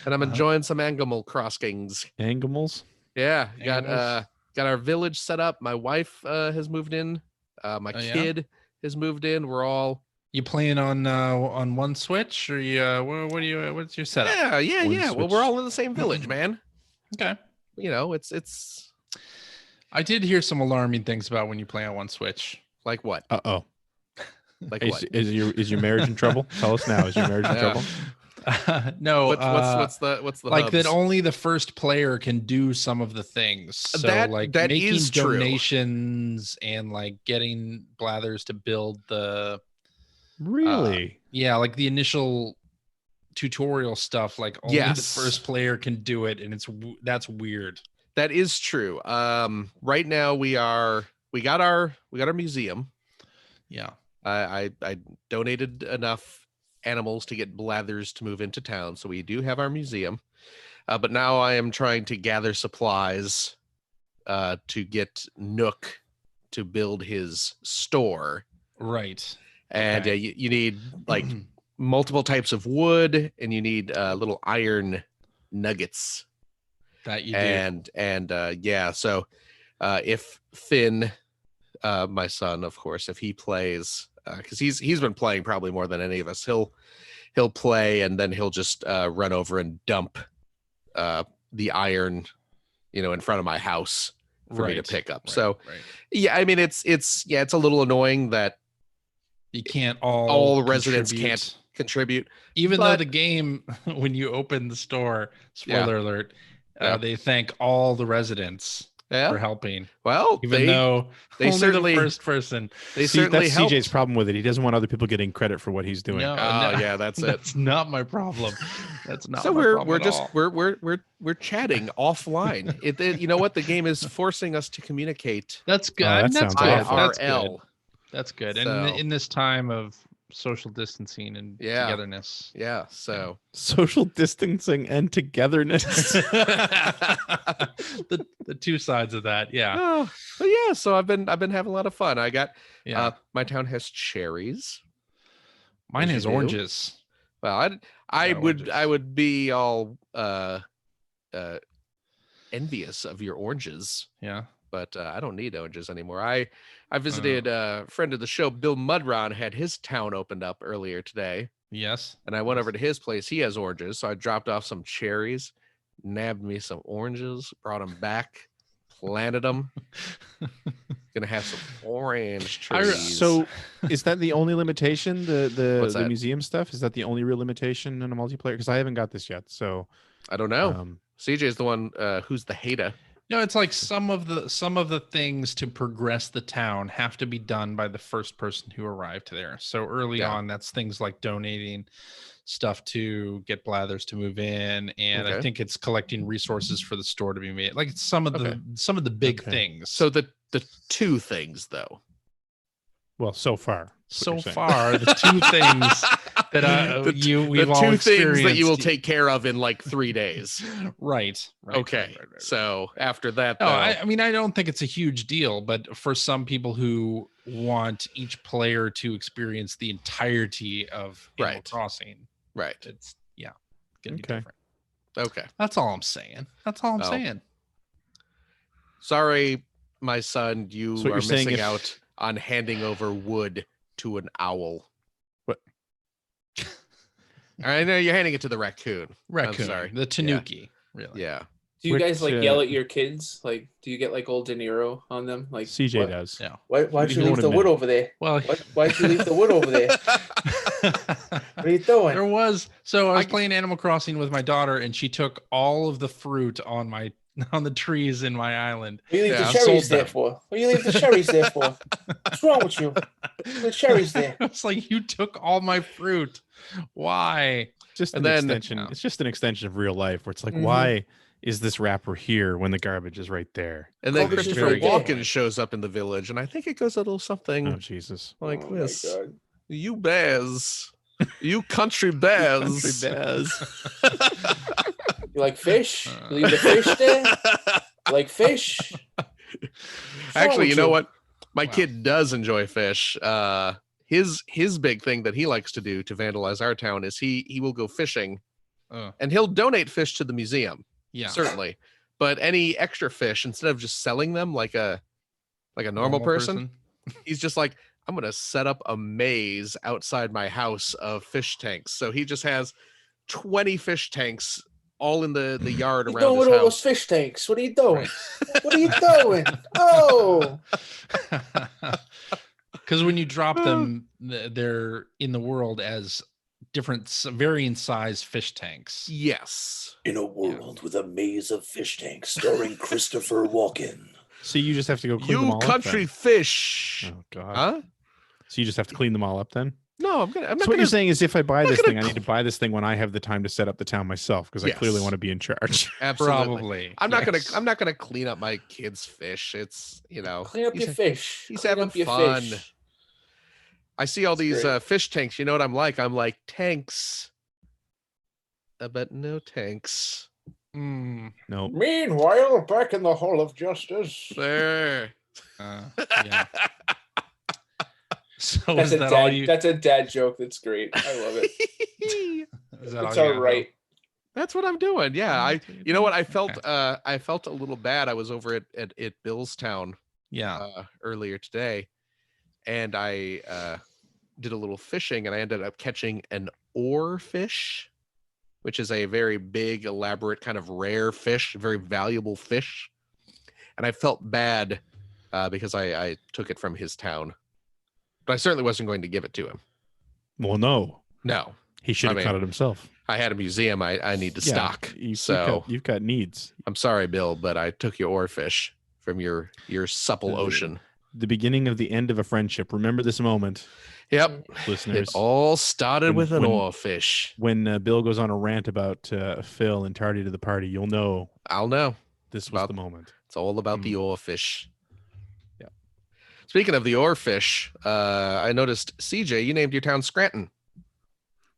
Speaker 2: And I'm enjoying some Animal Crossings.
Speaker 3: Animals?
Speaker 2: Yeah. Got our village set up. My wife has moved in. My kid has moved in. We're all.
Speaker 1: You playing on one Switch, or what's your setup?
Speaker 2: Yeah. Well, we're all in the same village, man.
Speaker 1: Okay.
Speaker 2: It's.
Speaker 1: I did hear some alarming things about when you play on one Switch.
Speaker 2: Like what?
Speaker 3: Uh-oh.
Speaker 2: Like what?
Speaker 3: Is your marriage in trouble? Tell us now. Is your marriage in trouble?
Speaker 1: No.
Speaker 2: What's the
Speaker 1: like
Speaker 2: hubs?
Speaker 1: that only the first player can do some of the things. So
Speaker 2: that
Speaker 1: making
Speaker 2: is
Speaker 1: donations and like getting Blathers to build the
Speaker 3: really
Speaker 1: like the initial tutorial stuff, like only the first player can do it, and that's weird.
Speaker 2: That is true. Right now we got our museum.
Speaker 1: Yeah.
Speaker 2: I donated enough animals to get Blathers to move into town, so we do have our museum. But now I am trying to gather supplies to get Nook to build his store.
Speaker 1: Right.
Speaker 2: And you need like multiple types of wood, and you need little iron nuggets.
Speaker 1: That you do.
Speaker 2: And so if Finn, my son, of course, if he plays, because he's been playing probably more than any of us, he'll play, and then he'll just run over and dump the iron, in front of my house for me to pick up. Yeah, I mean it's a little annoying that
Speaker 1: you can't
Speaker 2: all residents can't contribute,
Speaker 1: even though the game, when you open the store, spoiler alert, they thank all the residents for helping.
Speaker 2: Well,
Speaker 1: even though
Speaker 2: they certainly
Speaker 1: the first person.
Speaker 3: That's CJ's problem with it. He doesn't want other people getting credit for what he's doing.
Speaker 1: No,
Speaker 2: yeah, that's it.
Speaker 1: That's not my problem. That's not.
Speaker 2: So
Speaker 1: my
Speaker 2: we're
Speaker 1: problem
Speaker 2: just
Speaker 1: at
Speaker 2: all. we're chatting offline. You know what? The game is forcing us to communicate.
Speaker 1: That's good.
Speaker 3: That
Speaker 1: that's
Speaker 3: sounds
Speaker 1: good.
Speaker 2: awful.
Speaker 1: That's good.
Speaker 2: So,
Speaker 1: and in this time of social distancing and togetherness.
Speaker 2: Yeah. So
Speaker 3: social distancing and togetherness.
Speaker 1: the two sides of that. Yeah.
Speaker 2: Oh, but yeah. So I've been having a lot of fun. I got my town has cherries.
Speaker 1: Mine has oranges.
Speaker 2: Well, I would be all envious of your oranges.
Speaker 1: Yeah.
Speaker 2: But I don't need oranges anymore. I visited a friend of the show, Bill Mudron, had his town opened up earlier today.
Speaker 1: Yes.
Speaker 2: And I went over to his place. He has oranges. So I dropped off some cherries, nabbed me some oranges, brought them back, planted them. Gonna have some orange trees.
Speaker 3: So is that the only limitation? The
Speaker 2: What's
Speaker 3: museum stuff? Is that the only real limitation in a multiplayer? Because I haven't got this yet. So
Speaker 2: I don't know. CJ is the one who's the hater.
Speaker 1: No, it's like some of the things to progress the town have to be done by the first person who arrived there. So early on, that's things like donating stuff to get Blathers to move in, and I think it's collecting resources for the store to be made. Like it's some of the big things.
Speaker 2: So the two things though.
Speaker 3: Well, so far.
Speaker 1: The two things that we've all
Speaker 2: two
Speaker 1: experienced.
Speaker 2: Things that you will take care of in like 3 days.
Speaker 1: Right.
Speaker 2: Okay. Right. So after that,
Speaker 1: no, I mean, I don't think it's a huge deal, but for some people who want each player to experience the entirety of Animal Crossing,
Speaker 2: right?
Speaker 1: It's gonna be different.
Speaker 2: Okay.
Speaker 1: That's all I'm saying. Saying.
Speaker 2: Sorry, my son, you are missing out on handing over wood to an owl.
Speaker 3: What?
Speaker 2: I know you're handing it to the raccoon.
Speaker 1: I'm sorry, the tanuki. Really?
Speaker 2: Yeah.
Speaker 4: Do you guys like yell at your kids? Like, do you get like old De Niro on them? Like
Speaker 3: CJ does.
Speaker 1: Yeah.
Speaker 4: Why'd you leave the wood over there?
Speaker 1: Well,
Speaker 4: why'd you leave the wood over there? What are you doing?
Speaker 1: I was playing Animal Crossing with my daughter, and she took all of the fruit on the trees in my island.
Speaker 4: What do you leave the cherries there for? What do you leave the cherries there for? What's wrong with you? The cherries there.
Speaker 1: It's like, you took all my fruit. Why?
Speaker 3: It's just an extension of real life where it's like, why is this rapper here when the garbage is right there?
Speaker 2: And then Christopher Walken shows up in the village, and I think it goes a little something like this. You bears. You country bears.
Speaker 4: You like fish? You leave the fish there? You like fish?
Speaker 2: Actually, you know what? My kid does enjoy fish. His big thing that he likes to do to vandalize our town is he will go fishing, and he'll donate fish to the museum. Yeah, certainly. But any extra fish, instead of just selling them like a normal person, he's just like, I'm gonna set up a maze outside my house of fish tanks. So he just has 20 fish tanks all in the yard around his house.
Speaker 4: All those fish tanks. What are you doing? What are you doing? Oh.
Speaker 1: Because when you drop them, they're in the world as different, varying size fish tanks.
Speaker 2: Yes.
Speaker 5: In a world with a maze of fish tanks starring Christopher Walken.
Speaker 3: So you just have to go clean them all up.
Speaker 2: You country fish.
Speaker 3: Oh God.
Speaker 2: Huh?
Speaker 3: So you just have to clean them all up then?
Speaker 2: No,
Speaker 3: what you're saying is, if I buy this thing, I need to buy this thing when I have the time to set up the town myself, because I clearly want to be in charge.
Speaker 2: Absolutely.
Speaker 1: Probably.
Speaker 2: I'm not gonna clean up my kid's fish. It's
Speaker 4: clean up your fish.
Speaker 2: He's having fun. Fish. I see all these fish tanks. You know what I'm like? I'm like, tanks. But no tanks.
Speaker 3: No.
Speaker 4: Meanwhile, back in the Hall of Justice.
Speaker 2: There.
Speaker 1: Yeah. So
Speaker 4: that's a dad joke. That's great. I love it. It's all right.
Speaker 2: That's what I'm doing. Yeah. You know what? I felt a little bad. I was over at Billstown earlier today, and I did a little fishing, and I ended up catching an oarfish, which is a very big, elaborate, kind of rare fish, very valuable fish. And I felt bad because I took it from his town. But I certainly wasn't going to give it to him.
Speaker 3: Well, no. He should have caught it himself.
Speaker 2: I had a museum I need to stock.
Speaker 3: You've got needs.
Speaker 2: I'm sorry, Bill, but I took your oarfish from your supple ocean.
Speaker 3: The beginning of the end of a friendship. Remember this moment.
Speaker 2: Yep.
Speaker 3: Listeners.
Speaker 2: It all started with an oarfish.
Speaker 3: When Bill goes on a rant about Phil and tardy to the party, you'll know.
Speaker 2: I'll know.
Speaker 3: This was the moment.
Speaker 2: It's all about the oarfish. Yeah. Speaking of the oarfish, I noticed, CJ, you named your town Scranton.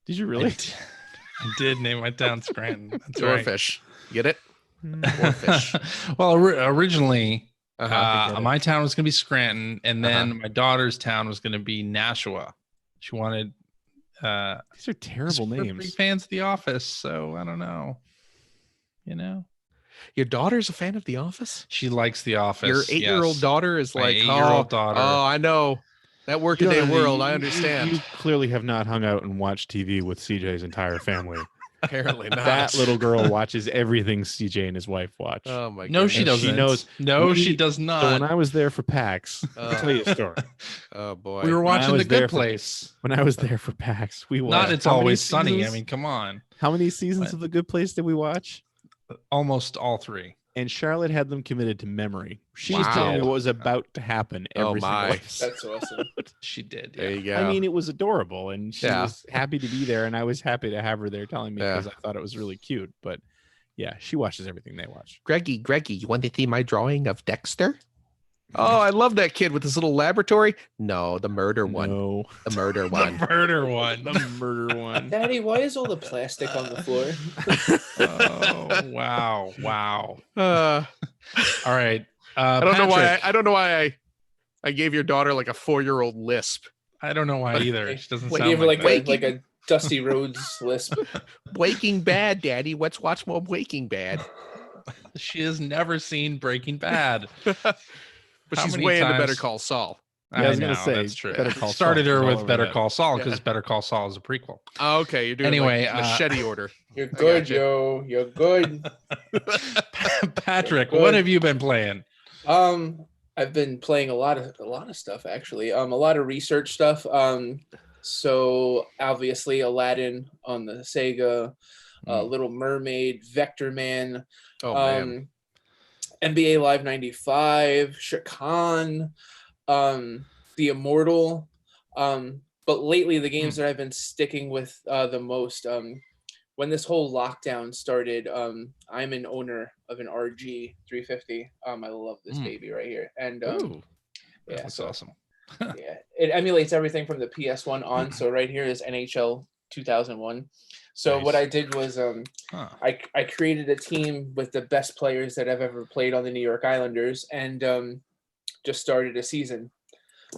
Speaker 3: Did you really?
Speaker 1: I did name my town Scranton. That's right.
Speaker 2: Oarfish. Get it? Oarfish.
Speaker 1: Well, originally, my town was going to be Scranton, and then my daughter's town was going to be Nashua. She wanted.
Speaker 3: These are terrible names.
Speaker 1: Big fans of The Office, so I don't know.
Speaker 2: Your daughter's a fan of The Office?
Speaker 1: She likes The Office.
Speaker 2: Your 8-year-old daughter is like,
Speaker 1: 8-year-old daughter.
Speaker 2: Oh, I know. That workaday world, I understand.
Speaker 3: You clearly have not hung out and watched TV with CJ's entire family.
Speaker 2: Apparently not.
Speaker 3: That little girl watches everything CJ and his wife watch.
Speaker 2: Oh my god.
Speaker 1: No, she doesn't.
Speaker 3: She knows.
Speaker 1: No, she does not.
Speaker 3: So when I was there for PAX, I'll tell you a story.
Speaker 2: Oh boy.
Speaker 1: We were watching The Good Place.
Speaker 3: When I was there for PAX, we watched.
Speaker 1: Not It's Always Sunny. I mean, come on.
Speaker 3: How many seasons of The Good Place did we watch?
Speaker 1: almost all 3.
Speaker 3: And Charlotte had them committed to memory. She was
Speaker 2: Wow.
Speaker 3: telling me what was about to happen every single
Speaker 2: my.
Speaker 3: episode.
Speaker 4: That's awesome.
Speaker 1: She did.
Speaker 2: There
Speaker 1: Yeah.
Speaker 2: you go.
Speaker 3: I mean, it was adorable, and she
Speaker 2: Yeah.
Speaker 3: was happy to be there, and I was happy to have her there telling me
Speaker 2: Yeah.
Speaker 3: because I thought it was really cute. But yeah, she watches everything they watch.
Speaker 2: Greggy, you want to see my drawing of Dexter? Oh, I love that kid with his little laboratory. No, the murder one.
Speaker 3: No,
Speaker 2: The murder one.
Speaker 1: The murder one.
Speaker 3: the murder one.
Speaker 4: Daddy, why is all the plastic on the floor?
Speaker 1: Oh, wow. Wow.
Speaker 2: Uh,
Speaker 1: All right.
Speaker 2: I don't know why.
Speaker 1: Patrick.
Speaker 2: I don't know why I gave your daughter like a 4-year-old lisp.
Speaker 1: I don't know why either. She doesn't
Speaker 4: What,
Speaker 1: sound
Speaker 4: you ever
Speaker 1: like
Speaker 4: like
Speaker 1: that.
Speaker 4: a Dusty Rhodes lisp?
Speaker 2: Breaking Bad, Daddy. Let's watch more Breaking Bad.
Speaker 1: She has never seen Breaking Bad.
Speaker 2: But
Speaker 1: How
Speaker 2: she's
Speaker 1: many
Speaker 2: way into Better
Speaker 1: times-
Speaker 2: Call Saul.
Speaker 3: Yeah, I was gonna
Speaker 1: know,
Speaker 3: say,
Speaker 1: that's true.
Speaker 3: Better Call
Speaker 1: Started
Speaker 3: Saul.
Speaker 1: her
Speaker 3: All
Speaker 1: with
Speaker 3: over
Speaker 1: Better
Speaker 3: that.
Speaker 1: Call Saul
Speaker 2: Yeah.
Speaker 1: because Better Call Saul is a prequel.
Speaker 2: Oh, okay, you're doing
Speaker 1: Anyway,
Speaker 2: like machete order.
Speaker 4: You're good,
Speaker 2: gotcha.
Speaker 4: yo. You're good.
Speaker 1: Patrick,
Speaker 4: Good.
Speaker 1: what have you been playing?
Speaker 4: I've been playing a lot of stuff actually. A lot of research stuff. So obviously Aladdin on the Sega, Little Mermaid, Vector Man,
Speaker 2: Oh man.
Speaker 4: NBA Live 95, Shakan, The Immortal. But lately the games that I've been sticking with the most, when this whole lockdown started, I'm an owner of an RG 350. I love this baby right here. And
Speaker 2: Ooh.
Speaker 4: yeah,
Speaker 1: That's
Speaker 4: so
Speaker 1: awesome.
Speaker 4: yeah, it emulates everything from the PS1 on. So right here is NHL 2001. So what
Speaker 1: Nice.
Speaker 4: I did was
Speaker 1: Huh.
Speaker 4: I created a team with the best players that I've ever played on the New York Islanders, and just started a season.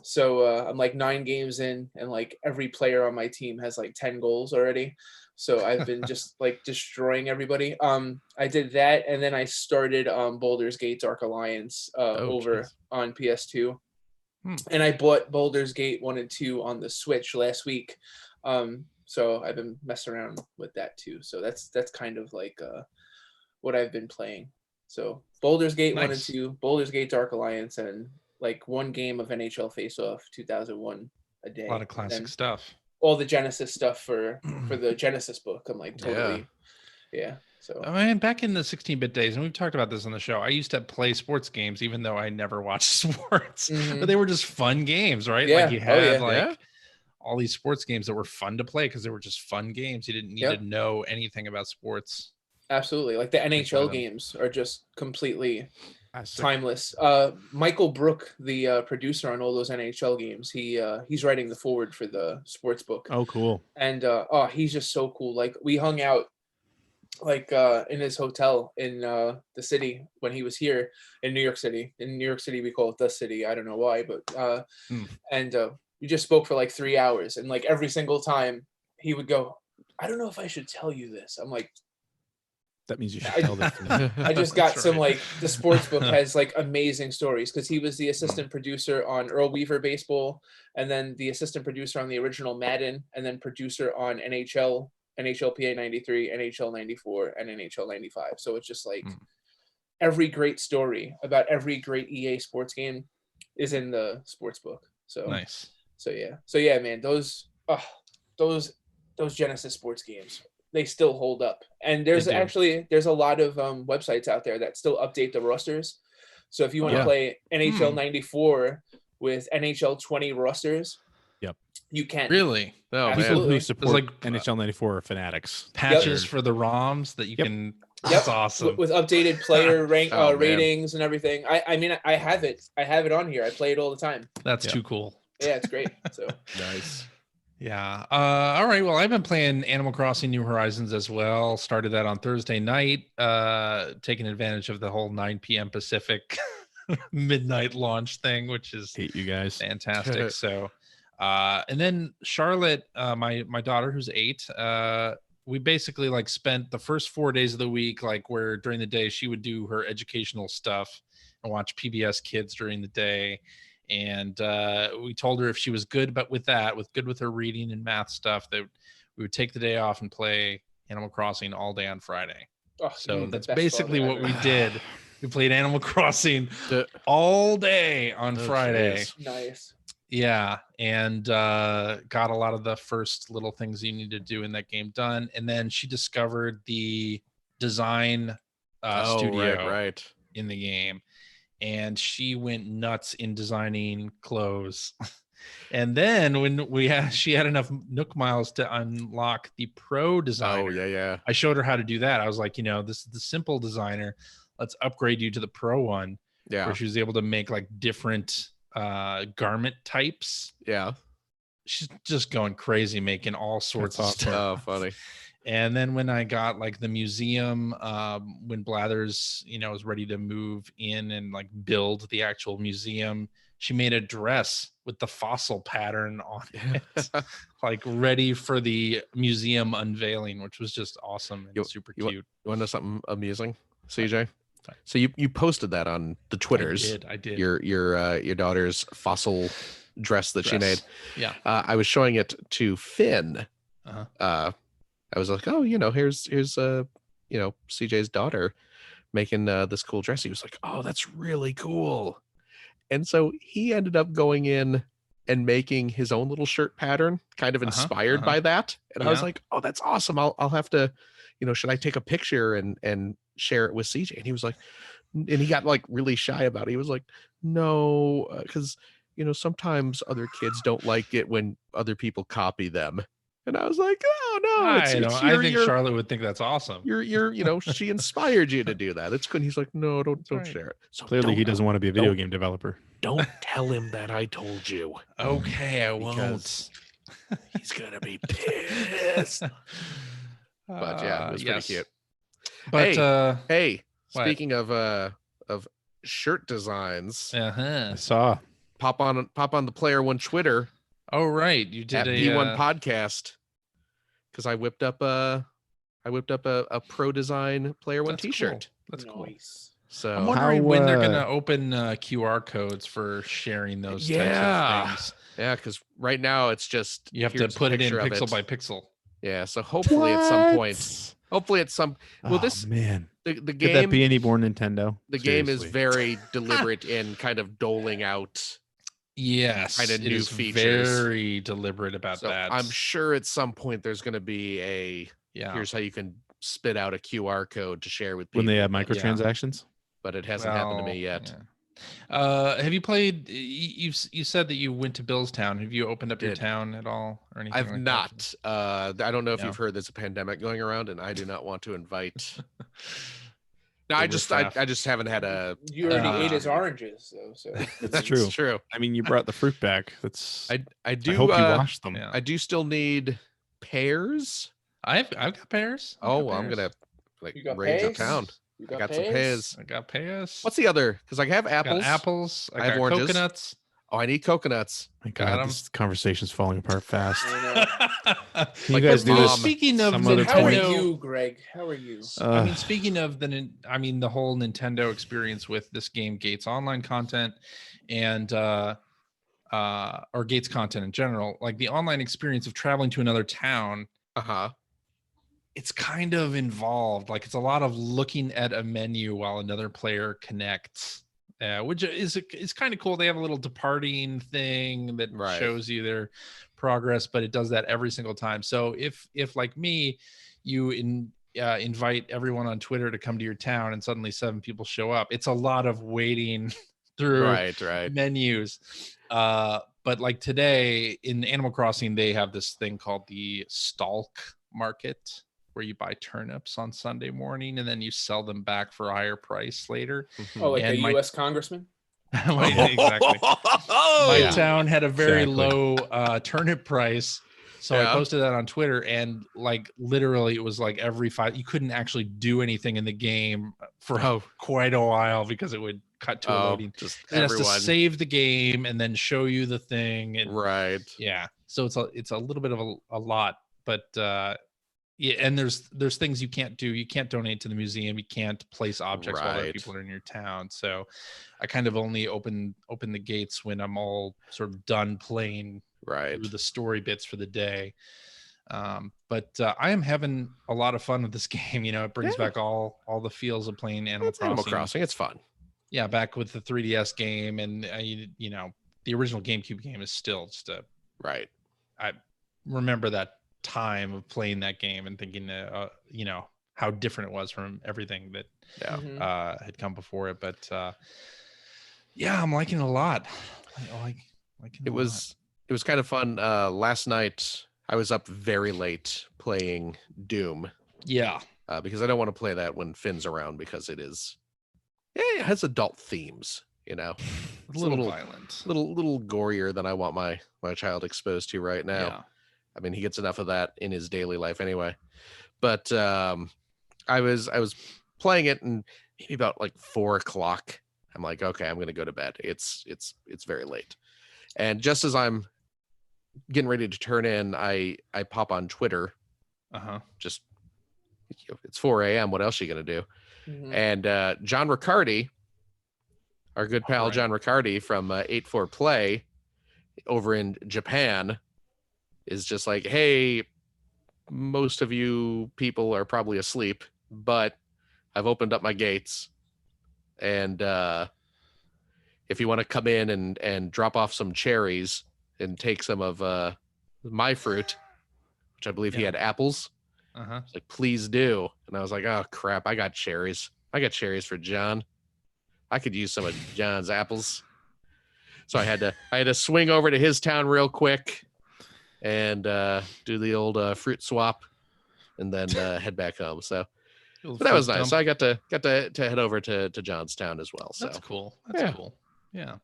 Speaker 4: So I'm like 9 games in, and like every player on my team has like 10 goals already. So I've been just like destroying everybody. I did that, and then I started Baldur's Gate Dark Alliance over
Speaker 2: geez.
Speaker 4: on PS2. And I bought Baldur's Gate 1 and 2 on the Switch last week. So I've been messing around with that too. So that's kind of like what I've been playing. So Baldur's Gate 1 and
Speaker 1: Nice.
Speaker 4: 2, Baldur's Gate Dark Alliance, and like 1 game of NHL Face Off 2001 a day.
Speaker 1: A lot of classic
Speaker 4: And
Speaker 1: stuff.
Speaker 4: all the Genesis stuff for the Genesis book. I'm like totally, yeah. So
Speaker 1: I mean, back in the 16-bit days, and we've talked about this on the show, I used to play sports games, even though I never watched sports. But they were just fun games, right?
Speaker 4: Yeah.
Speaker 1: Like you had
Speaker 2: Yeah.
Speaker 1: all these sports games that were fun to play because they were just fun games. You didn't need to know anything about sports.
Speaker 4: absolutely, like the NHL
Speaker 1: them.
Speaker 4: games are just completely
Speaker 3: Classic.
Speaker 4: timeless. Michael Brook, the producer on all those NHL games, he's writing the forward for the sports book.
Speaker 3: Oh, cool.
Speaker 4: And he's just so cool. Like we hung out like in his hotel in the city when he was here in New York City. In New York City we call it the city. I don't know why, but and we just spoke for like 3 hours, and like every single time he would go, I don't know if I should tell you this. I'm like,
Speaker 3: That means you should tell this to me.
Speaker 4: I just got
Speaker 1: That's
Speaker 4: some
Speaker 1: right.
Speaker 4: like the sports book has like amazing stories because he was the assistant producer on Earl Weaver Baseball, and then the assistant producer on the original Madden, and then producer on NHL PA 93, NHL 94, and NHL 95. So it's just like every great story about every great EA sports game is in the sports book. So
Speaker 1: Nice.
Speaker 4: So yeah, man, those Genesis sports games, they still hold up. And there's
Speaker 1: They do.
Speaker 4: there's a lot of websites out there that still update the rosters. So if you want to
Speaker 3: Yeah.
Speaker 4: play NHL 94 with NHL 20 rosters,
Speaker 3: Yep.
Speaker 4: you can.
Speaker 1: Really?
Speaker 2: Oh,
Speaker 3: People
Speaker 4: Absolutely.
Speaker 3: who
Speaker 4: man.
Speaker 3: support
Speaker 1: like,
Speaker 3: NHL 94 are fanatics.
Speaker 1: Patches
Speaker 3: They're-
Speaker 1: for the ROMs that you
Speaker 3: Yep.
Speaker 1: can.
Speaker 4: Yep.
Speaker 1: That's awesome.
Speaker 4: With updated player rank
Speaker 2: Oh, man.
Speaker 4: ratings and everything. I mean, I have it on here. I play it all the time.
Speaker 1: That's
Speaker 3: Yeah.
Speaker 1: too cool.
Speaker 4: Yeah, it's great. So
Speaker 2: Nice.
Speaker 1: Yeah. All right. Well, I've been playing Animal Crossing New Horizons as well. Started that on Thursday night, taking advantage of the whole 9 p.m. Pacific midnight launch thing, which is
Speaker 3: Hate you guys.
Speaker 1: fantastic. So, and then Charlotte, my daughter who's 8, we basically like spent the first 4 days of the week, like where during the day she would do her educational stuff and watch PBS Kids during the day. And we told her if she was good, but with her reading and math stuff, that we would take the day off and play Animal Crossing all day on Friday. So that's basically what we did. We played Animal Crossing all day on Friday.
Speaker 2: Geez.
Speaker 4: nice.
Speaker 1: Yeah, and got a lot of the first little things you need to do in that game done. And then she discovered the design studio
Speaker 2: right.
Speaker 1: in the game, and she went nuts in designing clothes. And then when she had enough Nook miles to unlock the pro designer.
Speaker 2: Oh yeah.
Speaker 1: I showed her how to do that. I was like, this is the simple designer. Let's upgrade you to the pro one.
Speaker 2: Yeah.
Speaker 1: Where she was able to make like different garment types.
Speaker 2: Yeah.
Speaker 1: She's just going crazy making all sorts of stuff.
Speaker 2: Oh, funny.
Speaker 1: And then when I got like the museum, when Blathers, was ready to move in and like build the actual museum, she made a dress with the fossil pattern on it, like ready for the museum unveiling, which was just awesome and super cute.
Speaker 2: You want to know something amusing, CJ? So you posted that on the Twitters.
Speaker 1: I did.
Speaker 2: Your daughter's fossil dress that she made.
Speaker 1: Yeah.
Speaker 2: I was showing it to Finn.
Speaker 1: Uh-huh.
Speaker 2: I was like, oh, here's CJ's daughter making this cool dress. He was like, oh, that's really cool. And so he ended up going in and making his own little shirt pattern, kind of inspired by that. And I was like, oh, that's awesome. I'll have to, should I take a picture and share it with CJ? And he was like, and he got like really shy about it. He was like, no, because, sometimes other kids don't like it when other people copy them. And I was like, oh no,
Speaker 1: I think Charlotte would think that's awesome.
Speaker 2: She inspired you to do that. It's good. He's like, no, don't share it.
Speaker 3: So clearly he doesn't want to be a video game developer.
Speaker 2: Don't tell him that I told you.
Speaker 1: Okay, I won't.
Speaker 2: He's gonna be pissed. But yeah, it was pretty cute.
Speaker 1: But
Speaker 2: hey, speaking of shirt designs,
Speaker 3: I saw
Speaker 2: pop on the Player One Twitter.
Speaker 1: Oh right, you did
Speaker 2: at
Speaker 1: a
Speaker 2: P1 podcast, because I whipped up a pro design Player One T-shirt.
Speaker 1: Cool. That's cool.
Speaker 2: So
Speaker 1: I'm wondering when they're gonna open QR codes for sharing those types of things.
Speaker 2: Yeah, because right now it's just
Speaker 1: you have to put it in pixel by pixel.
Speaker 2: Yeah, so hopefully at some point,
Speaker 3: man,
Speaker 2: the game,
Speaker 3: could that be any more Nintendo?
Speaker 2: The game is very deliberate in kind of doling out.
Speaker 1: Yes,
Speaker 2: kind of new features.
Speaker 1: Very deliberate about that.
Speaker 2: I'm sure at some point there's going to be here's how you can spit out a QR code to share with people.
Speaker 3: When they add microtransactions?
Speaker 2: But it hasn't happened to me yet.
Speaker 1: Yeah. Have you played? You said that you went to Billstown. Have you opened up your town at all or anything?
Speaker 2: I've not. I don't know if you've heard there's a pandemic going around, and I do not want to invite. No, I just haven't had a.
Speaker 4: You already ate his oranges, though. So
Speaker 3: that's true.
Speaker 2: It's true.
Speaker 3: I mean, you brought the fruit back. That's.
Speaker 2: I do.
Speaker 3: I hope you washed them.
Speaker 2: I do still need pears.
Speaker 1: I've got pears.
Speaker 2: I'm gonna range uptown. I got some pears.
Speaker 1: I got pears.
Speaker 2: What's the other? Because I have apples.
Speaker 1: I have oranges. Coconuts.
Speaker 2: Oh, I need coconuts.
Speaker 3: My God, this conversation's falling apart fast.
Speaker 2: You guys do this.
Speaker 1: Speaking of
Speaker 4: Nintendo, how are you, Greg? How are you?
Speaker 1: I mean, speaking of the whole Nintendo experience with this game, Gates online content, and or Gates content in general, like the online experience of traveling to another town. It's kind of involved. Like it's a lot of looking at a menu while another player connects. Which is kind of cool. They have a little departing thing that shows you their progress, but it does that every single time. So if like me, you invite everyone on Twitter to come to your town and suddenly 7 people show up, it's a lot of waiting through menus. But like today in Animal Crossing, they have this thing called the Stalk Market, where you buy turnips on Sunday morning and then you sell them back for a higher price later.
Speaker 4: Oh, like a U.S. congressman?
Speaker 1: Exactly. My town had a very low turnip price. So I posted that on Twitter, and like literally it was like every 5, you couldn't actually do anything in the game for quite a while because it would cut to a loading. It has to save the game and then show you the thing. And, yeah. So it's a little bit of a lot, but yeah, and there's things you can't do. You can't donate to the museum. You can't place objects while other people are in your town. So I kind of only open the gates when I'm all sort of done playing through the story bits for the day. But I am having a lot of fun with this game. It brings back all the feels of playing Animal Crossing.
Speaker 2: It's fun.
Speaker 1: Yeah, back with the 3DS game, and the original GameCube game is still just I remember that time of playing that game and thinking how different it was from everything that had come before it. But yeah, I'm liking it a lot.
Speaker 2: It was kind of fun. Last night I was up very late playing Doom.
Speaker 1: Yeah.
Speaker 2: Because I don't want to play that when Finn's around, because it has adult themes, you know.
Speaker 1: It's a little violent.
Speaker 2: Little gorier than I want my child exposed to right now.
Speaker 1: Yeah.
Speaker 2: I mean, he gets enough of that in his daily life anyway. But I was playing it, and maybe about like 4 o'clock, I'm like, okay, I'm gonna go to bed. It's very late. And just as I'm getting ready to turn in, I pop on Twitter. Just, it's 4 a.m. What else are you gonna do? And John Riccardi, our good pal John Riccardi from 84Play over in Japan, is just like, hey, most of you people are probably asleep, but I've opened up my gates, and if you want to come in and drop off some cherries and take some of my fruit, which I believe he had apples, it's like, please do. And I was like, oh crap, I got cherries for John. I could use some of John's apples. So I had to swing over to his town real quick and do the old fruit swap, and then head back home. So but that was nice. So I got to head over to John's town as well. So
Speaker 1: that's cool. That's cool. Yeah.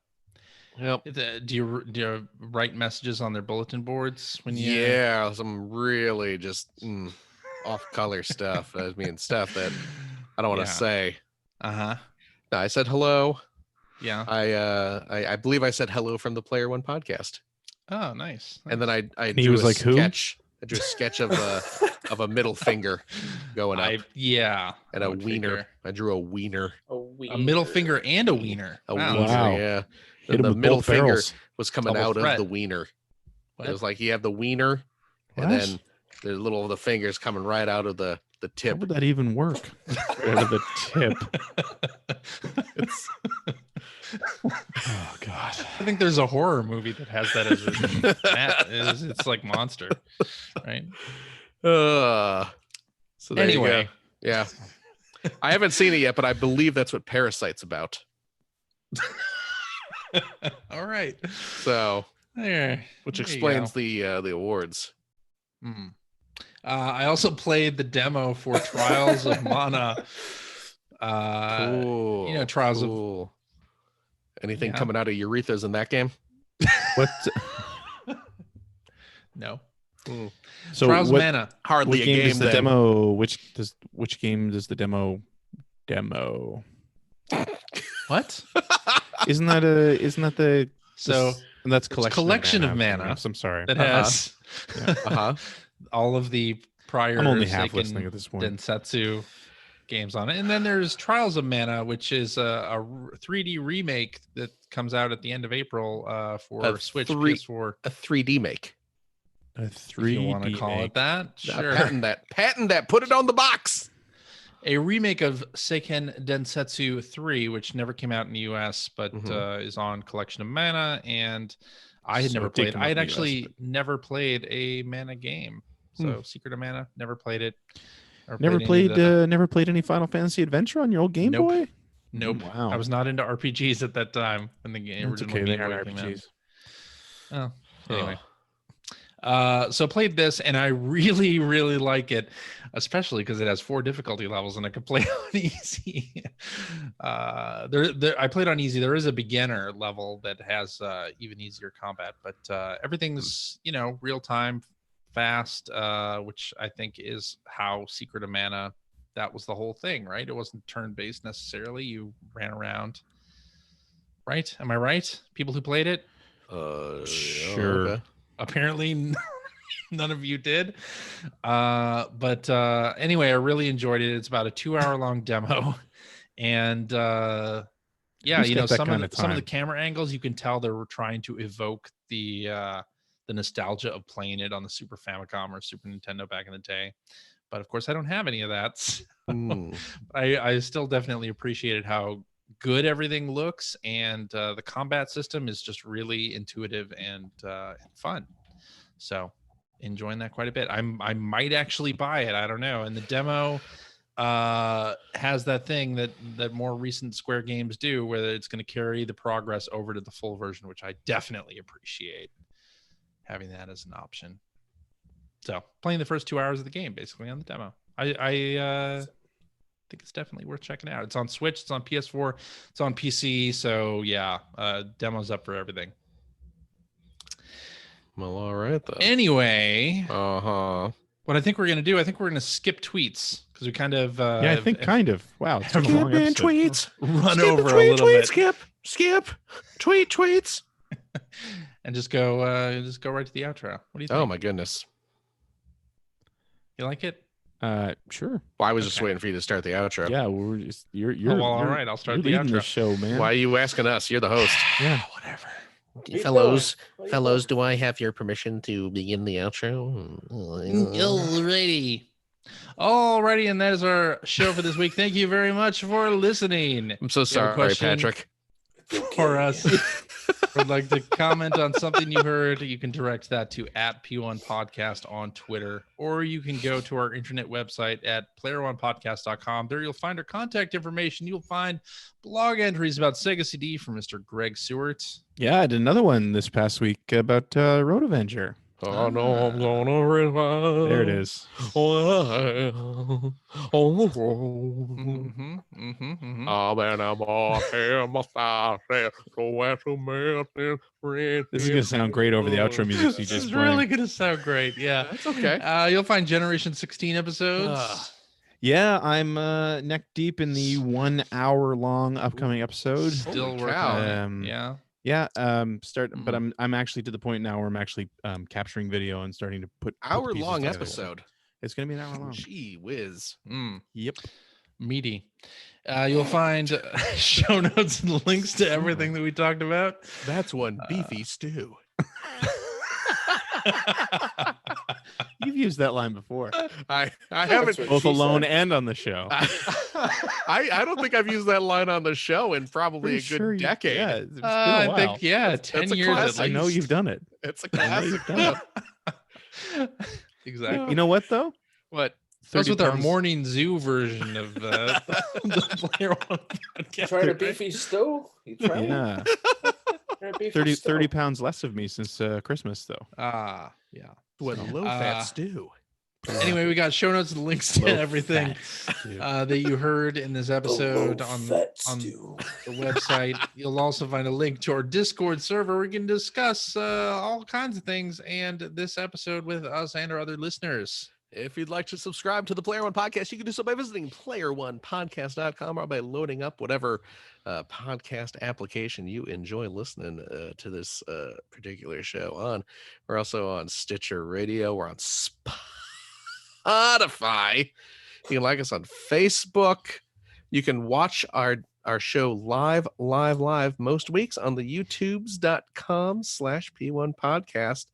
Speaker 2: Yep.
Speaker 1: Do you write messages on their bulletin boards when you?
Speaker 2: Yeah, some really just off color stuff. I mean, stuff that I don't want to say. No, I said hello.
Speaker 1: Yeah.
Speaker 2: I believe I said hello from the Player One podcast.
Speaker 1: Oh, nice.
Speaker 2: And then I
Speaker 3: drew a sketch.
Speaker 2: I drew a sketch of a middle finger going up. And a wiener. I drew a wiener.
Speaker 1: A middle finger and a wiener.
Speaker 2: Wiener, yeah. And the middle finger was coming out of the wiener. What? It was like you have the wiener, and then the fingers coming right out of the tip.
Speaker 3: How would that even work? Out of the tip. Oh god!
Speaker 1: I think there's a horror movie that has that as it's like Monster, right?
Speaker 2: So anyway, yeah. I haven't seen it yet, but I believe that's what Parasite's about.
Speaker 1: All right.
Speaker 2: So which
Speaker 1: there
Speaker 2: explains the awards.
Speaker 1: I also played the demo for Trials of Mana.
Speaker 2: Cool.
Speaker 1: You know, Trials of
Speaker 2: anything coming out of urethras in that game?
Speaker 3: What?
Speaker 1: No.
Speaker 3: So
Speaker 1: Trials of Mana.
Speaker 2: Hardly a game.
Speaker 3: Is the demo? Which game does the demo?
Speaker 1: What?
Speaker 3: Isn't that the
Speaker 1: so?
Speaker 3: That's
Speaker 1: collection of mana.
Speaker 3: I'm sorry.
Speaker 1: That has all of the prior.
Speaker 3: I'm only half listening at this point.
Speaker 1: Densetsu games on it, and then there's Trials of Mana, which is a 3D remake that comes out at the end of April for Switch, PS4.
Speaker 2: A 3D make.
Speaker 3: A 3D.
Speaker 1: You want to call it that? Sure.
Speaker 2: Patent that. Put it on the box.
Speaker 1: A remake of Seiken Densetsu 3, which never came out in the US, but is on Collection of Mana, and I had never played. I had actually never played a Mana game. So Secret of Mana, never played it.
Speaker 3: Never played any Final Fantasy Adventure on your old Game Boy?
Speaker 1: Nope.
Speaker 3: Wow.
Speaker 1: I was not into RPGs at that time when the game originally
Speaker 3: they had RPGs.
Speaker 1: Oh, anyway. So played this, and I really, really like it, especially because it has 4 difficulty levels, and I could play on easy. I played on easy. There is a beginner level that has even easier combat, but everything's real time, fast, which I think is how Secret of Mana. That was the whole thing, right? It wasn't turn-based necessarily. You ran around, right? Am I right? People who played it,
Speaker 3: sure.
Speaker 2: Okay.
Speaker 1: Apparently none of you did, but anyway, I really enjoyed it. It's about a 2-hour long demo, and some of the camera angles, you can tell they were trying to evoke the nostalgia of playing it on the Super Famicom or Super Nintendo back in the day. But of course I don't have any of that, so I still definitely appreciated how good everything looks, and the combat system is just really intuitive and fun. So enjoying that quite a bit. I might actually buy it. I don't know. And the demo has that thing that more recent Square games do, where it's going to carry the progress over to the full version, which I definitely appreciate having that as an option. So playing the first 2 hours of the game basically on the demo. I think it's definitely worth checking out. It's on Switch, it's on PS4, it's on PC. So yeah, demo's up for everything.
Speaker 2: Well, all right then.
Speaker 1: Anyway,
Speaker 2: what
Speaker 1: I think we're gonna do, I think we're gonna skip tweets because we kind of
Speaker 3: I think kind of. Wow, it's
Speaker 2: skip
Speaker 3: a long
Speaker 2: in
Speaker 3: episode.
Speaker 2: tweets.
Speaker 1: Run over a little bit.
Speaker 2: Skip. Tweets.
Speaker 1: And just go right to the outro. What do you think?
Speaker 2: Oh my goodness.
Speaker 1: You like it?
Speaker 3: Sure.
Speaker 2: Well, I was just waiting for you to start the outro.
Speaker 3: Yeah, we're just you're
Speaker 1: all right. I'll start the
Speaker 3: leading
Speaker 1: outro.
Speaker 3: the show, man.
Speaker 2: Why are you asking us? You're the host.
Speaker 3: Yeah,
Speaker 1: whatever.
Speaker 2: Fellows, do I have your permission to begin the outro?
Speaker 1: Alrighty, and that is our show for this week. Thank you very much for listening.
Speaker 2: I'm so sorry, Patrick.
Speaker 1: For us, would like to comment on something you heard, you can direct that to @P1 Podcast on Twitter, or you can go to our internet website at player1podcast.com. There you'll find our contact information. You'll find blog entries about Sega CD from Mr. Greg Seward.
Speaker 3: Yeah, I did another one this past week about Road Avenger.
Speaker 2: Oh no, I'm gonna revive.
Speaker 3: There it is. This is gonna sound great over the outro music.
Speaker 1: This is really gonna sound great. Yeah,
Speaker 2: that's okay.
Speaker 1: You'll find Generation 16 episodes.
Speaker 3: Yeah, I'm neck deep in the 1 hour long upcoming episode.
Speaker 1: Still working on it.
Speaker 3: Yeah, but I'm actually to the point now where I'm actually capturing video and starting to put
Speaker 2: hour-long episode.
Speaker 3: It's gonna be an hour long.
Speaker 2: Gee whiz.
Speaker 3: Yep.
Speaker 1: Meaty. You'll find show notes and links to everything that we talked about.
Speaker 2: That's one beefy stew.
Speaker 3: You've used that line before.
Speaker 2: I haven't,
Speaker 3: both alone and on the show.
Speaker 2: I don't think I've used that line on the show in probably a good decade.
Speaker 3: Yeah, it's been a while.
Speaker 1: I think 10 years at least.
Speaker 3: I know you've done it.
Speaker 2: It's a classic.
Speaker 1: Exactly.
Speaker 3: You know what though?
Speaker 2: What?
Speaker 1: That's with our morning zoo version of the Player One podcast.
Speaker 4: Trying a beefy stew? You trying?
Speaker 3: Yeah. 30 pounds less of me since Christmas though.
Speaker 1: Yeah.
Speaker 2: What low-fat stew.
Speaker 1: Anyway, we got show notes and links to everything that you heard in this episode on the website. You'll also find a link to our Discord server where we can discuss all kinds of things and this episode with us and our other listeners.
Speaker 2: If you'd like to subscribe to the Player One Podcast, you can do so by visiting player1podcast.com or by loading up whatever podcast application you enjoy listening to this particular show on. We're also on Stitcher Radio. We're on Spotify. You can like us on Facebook. You can watch our show live most weeks on the youtubes.com/P1 Podcast.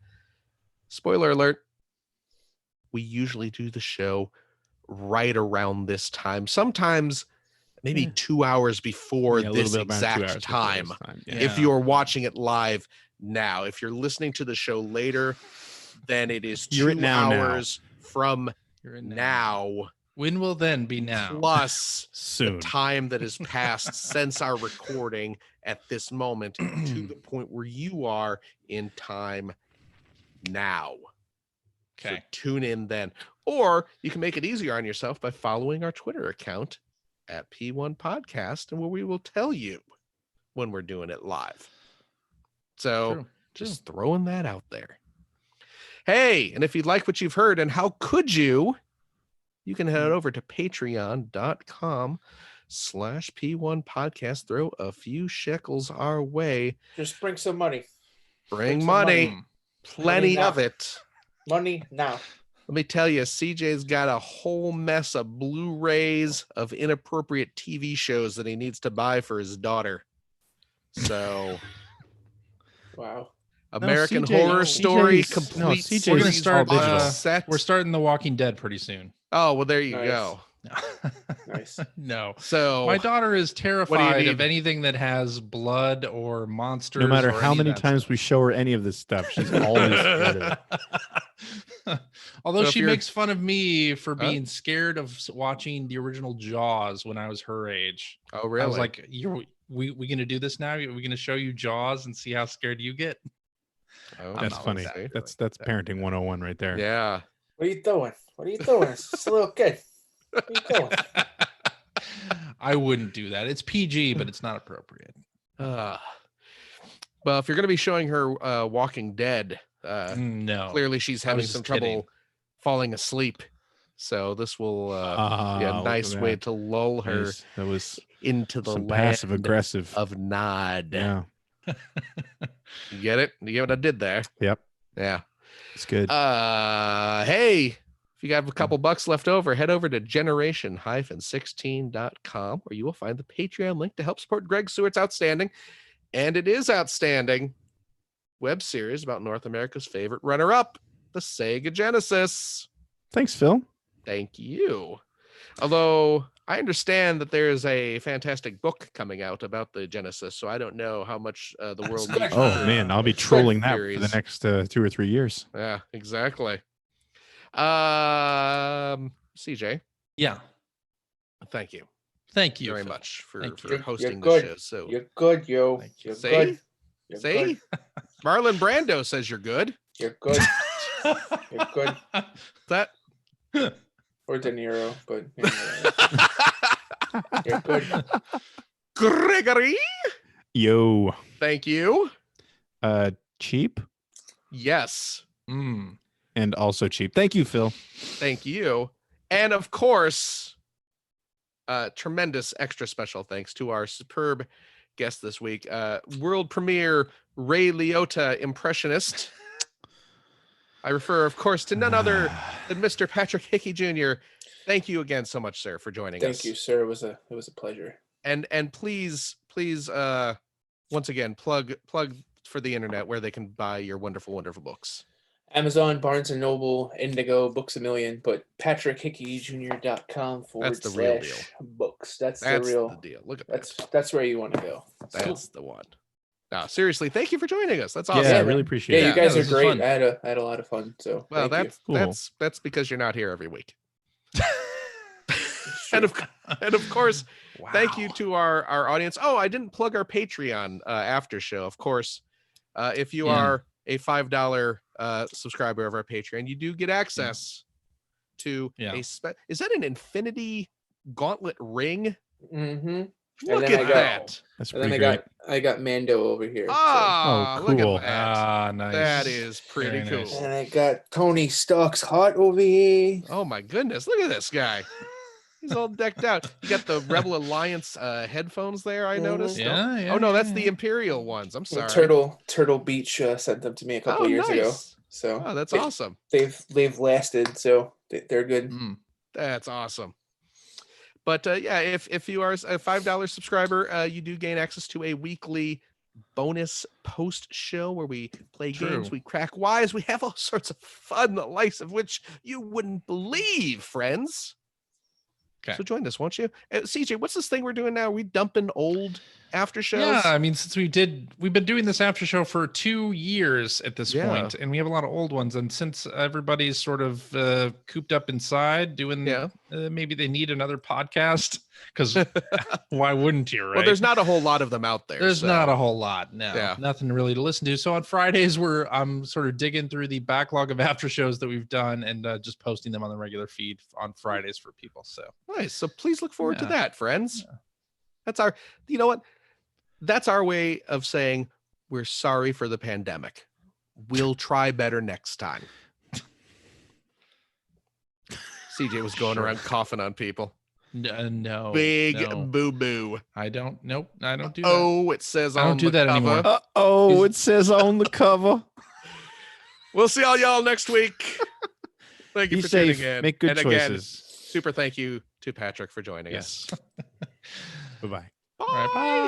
Speaker 2: Spoiler alert. We usually do the show right around this time. Sometimes maybe 2 hours before this exact time. If you're watching it live now. If you're listening to the show later, then it is 2 hours from now.
Speaker 1: When will then be now?
Speaker 2: Plus
Speaker 3: soon.
Speaker 2: The time that has passed since our recording at this moment to the point where you are in time now.
Speaker 1: Okay.
Speaker 2: So tune in then. Or you can make it easier on yourself by following our Twitter account at P1 Podcast, and where we will tell you when we're doing it live. So just throwing that out there. Hey, and if you'd like what you've heard, and how could you can head over to patreon.com/P1 Podcast. Throw a few shekels our way.
Speaker 4: Just bring some money.
Speaker 2: Bring money. Plenty of it.
Speaker 4: Money now.
Speaker 2: Let me tell you, CJ's got a whole mess of Blu-rays of inappropriate TV shows that he needs to buy for his daughter. So,
Speaker 4: wow.
Speaker 2: American Horror Story complete.
Speaker 1: We're gonna start. We're starting The Walking Dead pretty soon.
Speaker 2: Oh well, there you go.
Speaker 4: Nice.
Speaker 1: No.
Speaker 2: So
Speaker 1: My daughter is terrified of
Speaker 2: need?
Speaker 1: anything that has blood or monsters.
Speaker 3: No matter
Speaker 1: or
Speaker 3: how
Speaker 1: any of
Speaker 3: many
Speaker 1: that
Speaker 3: times
Speaker 1: stuff.
Speaker 3: we show her any of this stuff, she's always scared of it.
Speaker 1: Although
Speaker 2: So if
Speaker 1: she
Speaker 2: you're-
Speaker 1: makes fun of me for
Speaker 2: Huh?
Speaker 1: being scared of watching the original Jaws when I was her age.
Speaker 2: Oh, really?
Speaker 1: I was like, we gonna do this now? Are we gonna show you Jaws and see how scared you get?
Speaker 2: Oh,
Speaker 1: I'm
Speaker 3: That's
Speaker 1: not
Speaker 3: funny.
Speaker 1: exactly
Speaker 3: That's parenting 101 right there.
Speaker 2: yeah.
Speaker 4: What are you doing? What are you doing? It's just a little kid. What are you doing?
Speaker 1: I wouldn't do that. It's PG, but it's not appropriate.
Speaker 2: Well, if you're going to be showing her Walking Dead,
Speaker 1: No.
Speaker 2: clearly she's
Speaker 1: I was
Speaker 2: having
Speaker 1: just
Speaker 2: some
Speaker 1: kidding.
Speaker 2: trouble falling asleep. So this will be a
Speaker 3: look
Speaker 2: nice
Speaker 3: at
Speaker 2: way
Speaker 3: that.
Speaker 2: to lull her
Speaker 3: Nice. That was
Speaker 2: into the
Speaker 3: some
Speaker 2: land
Speaker 3: passive aggressive.
Speaker 2: of Nod.
Speaker 3: Yeah.
Speaker 2: You get it? You get what I did there?
Speaker 3: Yep.
Speaker 2: Yeah.
Speaker 3: It's good.
Speaker 2: Hey, if you have a couple bucks left over, head over to generation-16.com where you will find the Patreon link to help support Greg Stewart's outstanding, and it is outstanding, web series about North America's favorite runner-up, the Sega Genesis.
Speaker 3: Thanks, Phil.
Speaker 2: Thank you. Although I understand that there is a fantastic book coming out about the Genesis, so I don't know how much the world needs.
Speaker 3: Oh man, I'll be trolling that for the next 2 or 3 years.
Speaker 2: Yeah, exactly. CJ,
Speaker 1: Yeah.
Speaker 2: thank you.
Speaker 1: Thank you
Speaker 2: very
Speaker 1: Phil.
Speaker 2: much for
Speaker 1: Thank you.
Speaker 2: hosting
Speaker 4: You're
Speaker 2: the
Speaker 4: good.
Speaker 2: show. So
Speaker 4: You're good, yo.
Speaker 1: Thank you.
Speaker 4: You're
Speaker 2: See?
Speaker 4: good. You're
Speaker 2: See?
Speaker 4: good.
Speaker 2: Marlon Brando says you're good.
Speaker 4: You're good. You're good.
Speaker 2: That
Speaker 4: Or De Niro, but you're good.
Speaker 2: Gregory,
Speaker 3: Yo.
Speaker 2: thank you.
Speaker 3: Cheap
Speaker 2: Yes,
Speaker 3: and also cheap. Thank you, Phil.
Speaker 2: thank you. And of course, tremendous extra special thanks to our superb guest this week, world premiere Ray Liotta impressionist. I refer, of course, to none other than Mr. Patrick Hickey Jr. Thank you again so much, sir, for joining us.
Speaker 4: Thank you, sir. It was a pleasure.
Speaker 2: And please, once again, plug for the internet where they can buy your wonderful, wonderful books.
Speaker 4: Amazon, Barnes & Noble, Indigo, Books A Million, but patrickhickeyjr.com /
Speaker 2: That's the real deal.
Speaker 4: books. That's
Speaker 2: That's
Speaker 4: the real
Speaker 2: the deal. Look at that.
Speaker 4: that's where you want to go.
Speaker 2: That's the one. No, seriously, thank you for joining us. That's awesome.
Speaker 3: Yeah, I
Speaker 4: Yeah,
Speaker 3: really
Speaker 4: man.
Speaker 3: appreciate
Speaker 4: Yeah,
Speaker 3: it.
Speaker 4: you guys
Speaker 1: this
Speaker 4: are
Speaker 1: is
Speaker 4: great.
Speaker 1: fun.
Speaker 4: I had a lot of fun. So
Speaker 2: Well,
Speaker 4: thank you.
Speaker 3: Cool.
Speaker 2: that's because you're not here every week. and of course,
Speaker 1: Wow.
Speaker 2: thank you to our audience. Oh, I didn't plug our Patreon after show. Of course, if you are a $5 subscriber of our Patreon, you do get access to is that an Infinity Gauntlet ring?
Speaker 4: Mm-hmm.
Speaker 2: Look
Speaker 4: then
Speaker 2: at that.
Speaker 3: That's
Speaker 4: And
Speaker 3: pretty
Speaker 4: then
Speaker 3: great.
Speaker 4: I got Mando over here.
Speaker 2: Ah,
Speaker 3: Oh,
Speaker 2: look
Speaker 3: cool.
Speaker 2: at that.
Speaker 1: Ah, nice.
Speaker 2: That is pretty
Speaker 1: Very
Speaker 2: cool.
Speaker 1: nice.
Speaker 4: And I got Tony Stark's heart over here.
Speaker 2: Oh my goodness, look at this guy. He's all decked out. You got the Rebel Alliance headphones there, I noticed.
Speaker 1: Yeah, yeah.
Speaker 2: Oh no, that's
Speaker 1: yeah,
Speaker 2: the
Speaker 1: yeah.
Speaker 2: Imperial ones. I'm sorry.
Speaker 4: Turtle Beach sent them to me a couple years ago. So
Speaker 2: Oh, that's awesome.
Speaker 4: They've lasted, so they're good.
Speaker 2: That's awesome. But yeah, if you are a $5 subscriber, you do gain access to a weekly bonus post show where we play games, we crack wise, we have all sorts of fun, the likes of which you wouldn't believe, friends.
Speaker 1: Okay.
Speaker 2: So join us, won't you? CJ, what's this thing we're doing now? Are we dumping old after shows?
Speaker 1: Yeah, I mean, since we've been doing this after show for 2 years at this point, and we have a lot of old ones. And since everybody's sort of cooped up inside doing, maybe they need another podcast, because why wouldn't you, right?
Speaker 2: Well, there's not a whole lot of them out there.
Speaker 1: There's not a whole lot. No, nothing really to listen to. So on Fridays, I'm sort of digging through the backlog of after shows that we've done and just posting them on the regular feed on Fridays for people. So
Speaker 2: nice. So please look forward to that, friends. Yeah. That's our, you know what? That's our way of saying we're sorry for the pandemic. We'll try better next time. CJ was going around coughing on people.
Speaker 1: No.
Speaker 2: Big boo-boo.
Speaker 1: I don't. Nope. I don't do that.
Speaker 2: Oh, it says
Speaker 1: I don't do that anymore.
Speaker 3: Oh, it says on the cover.
Speaker 2: We'll see all y'all next week. Thank you for tuning in.
Speaker 3: Make good choices.
Speaker 2: Again, super thank you to Patrick for joining us.
Speaker 3: Bye-bye.
Speaker 2: Bye.
Speaker 1: All right, bye.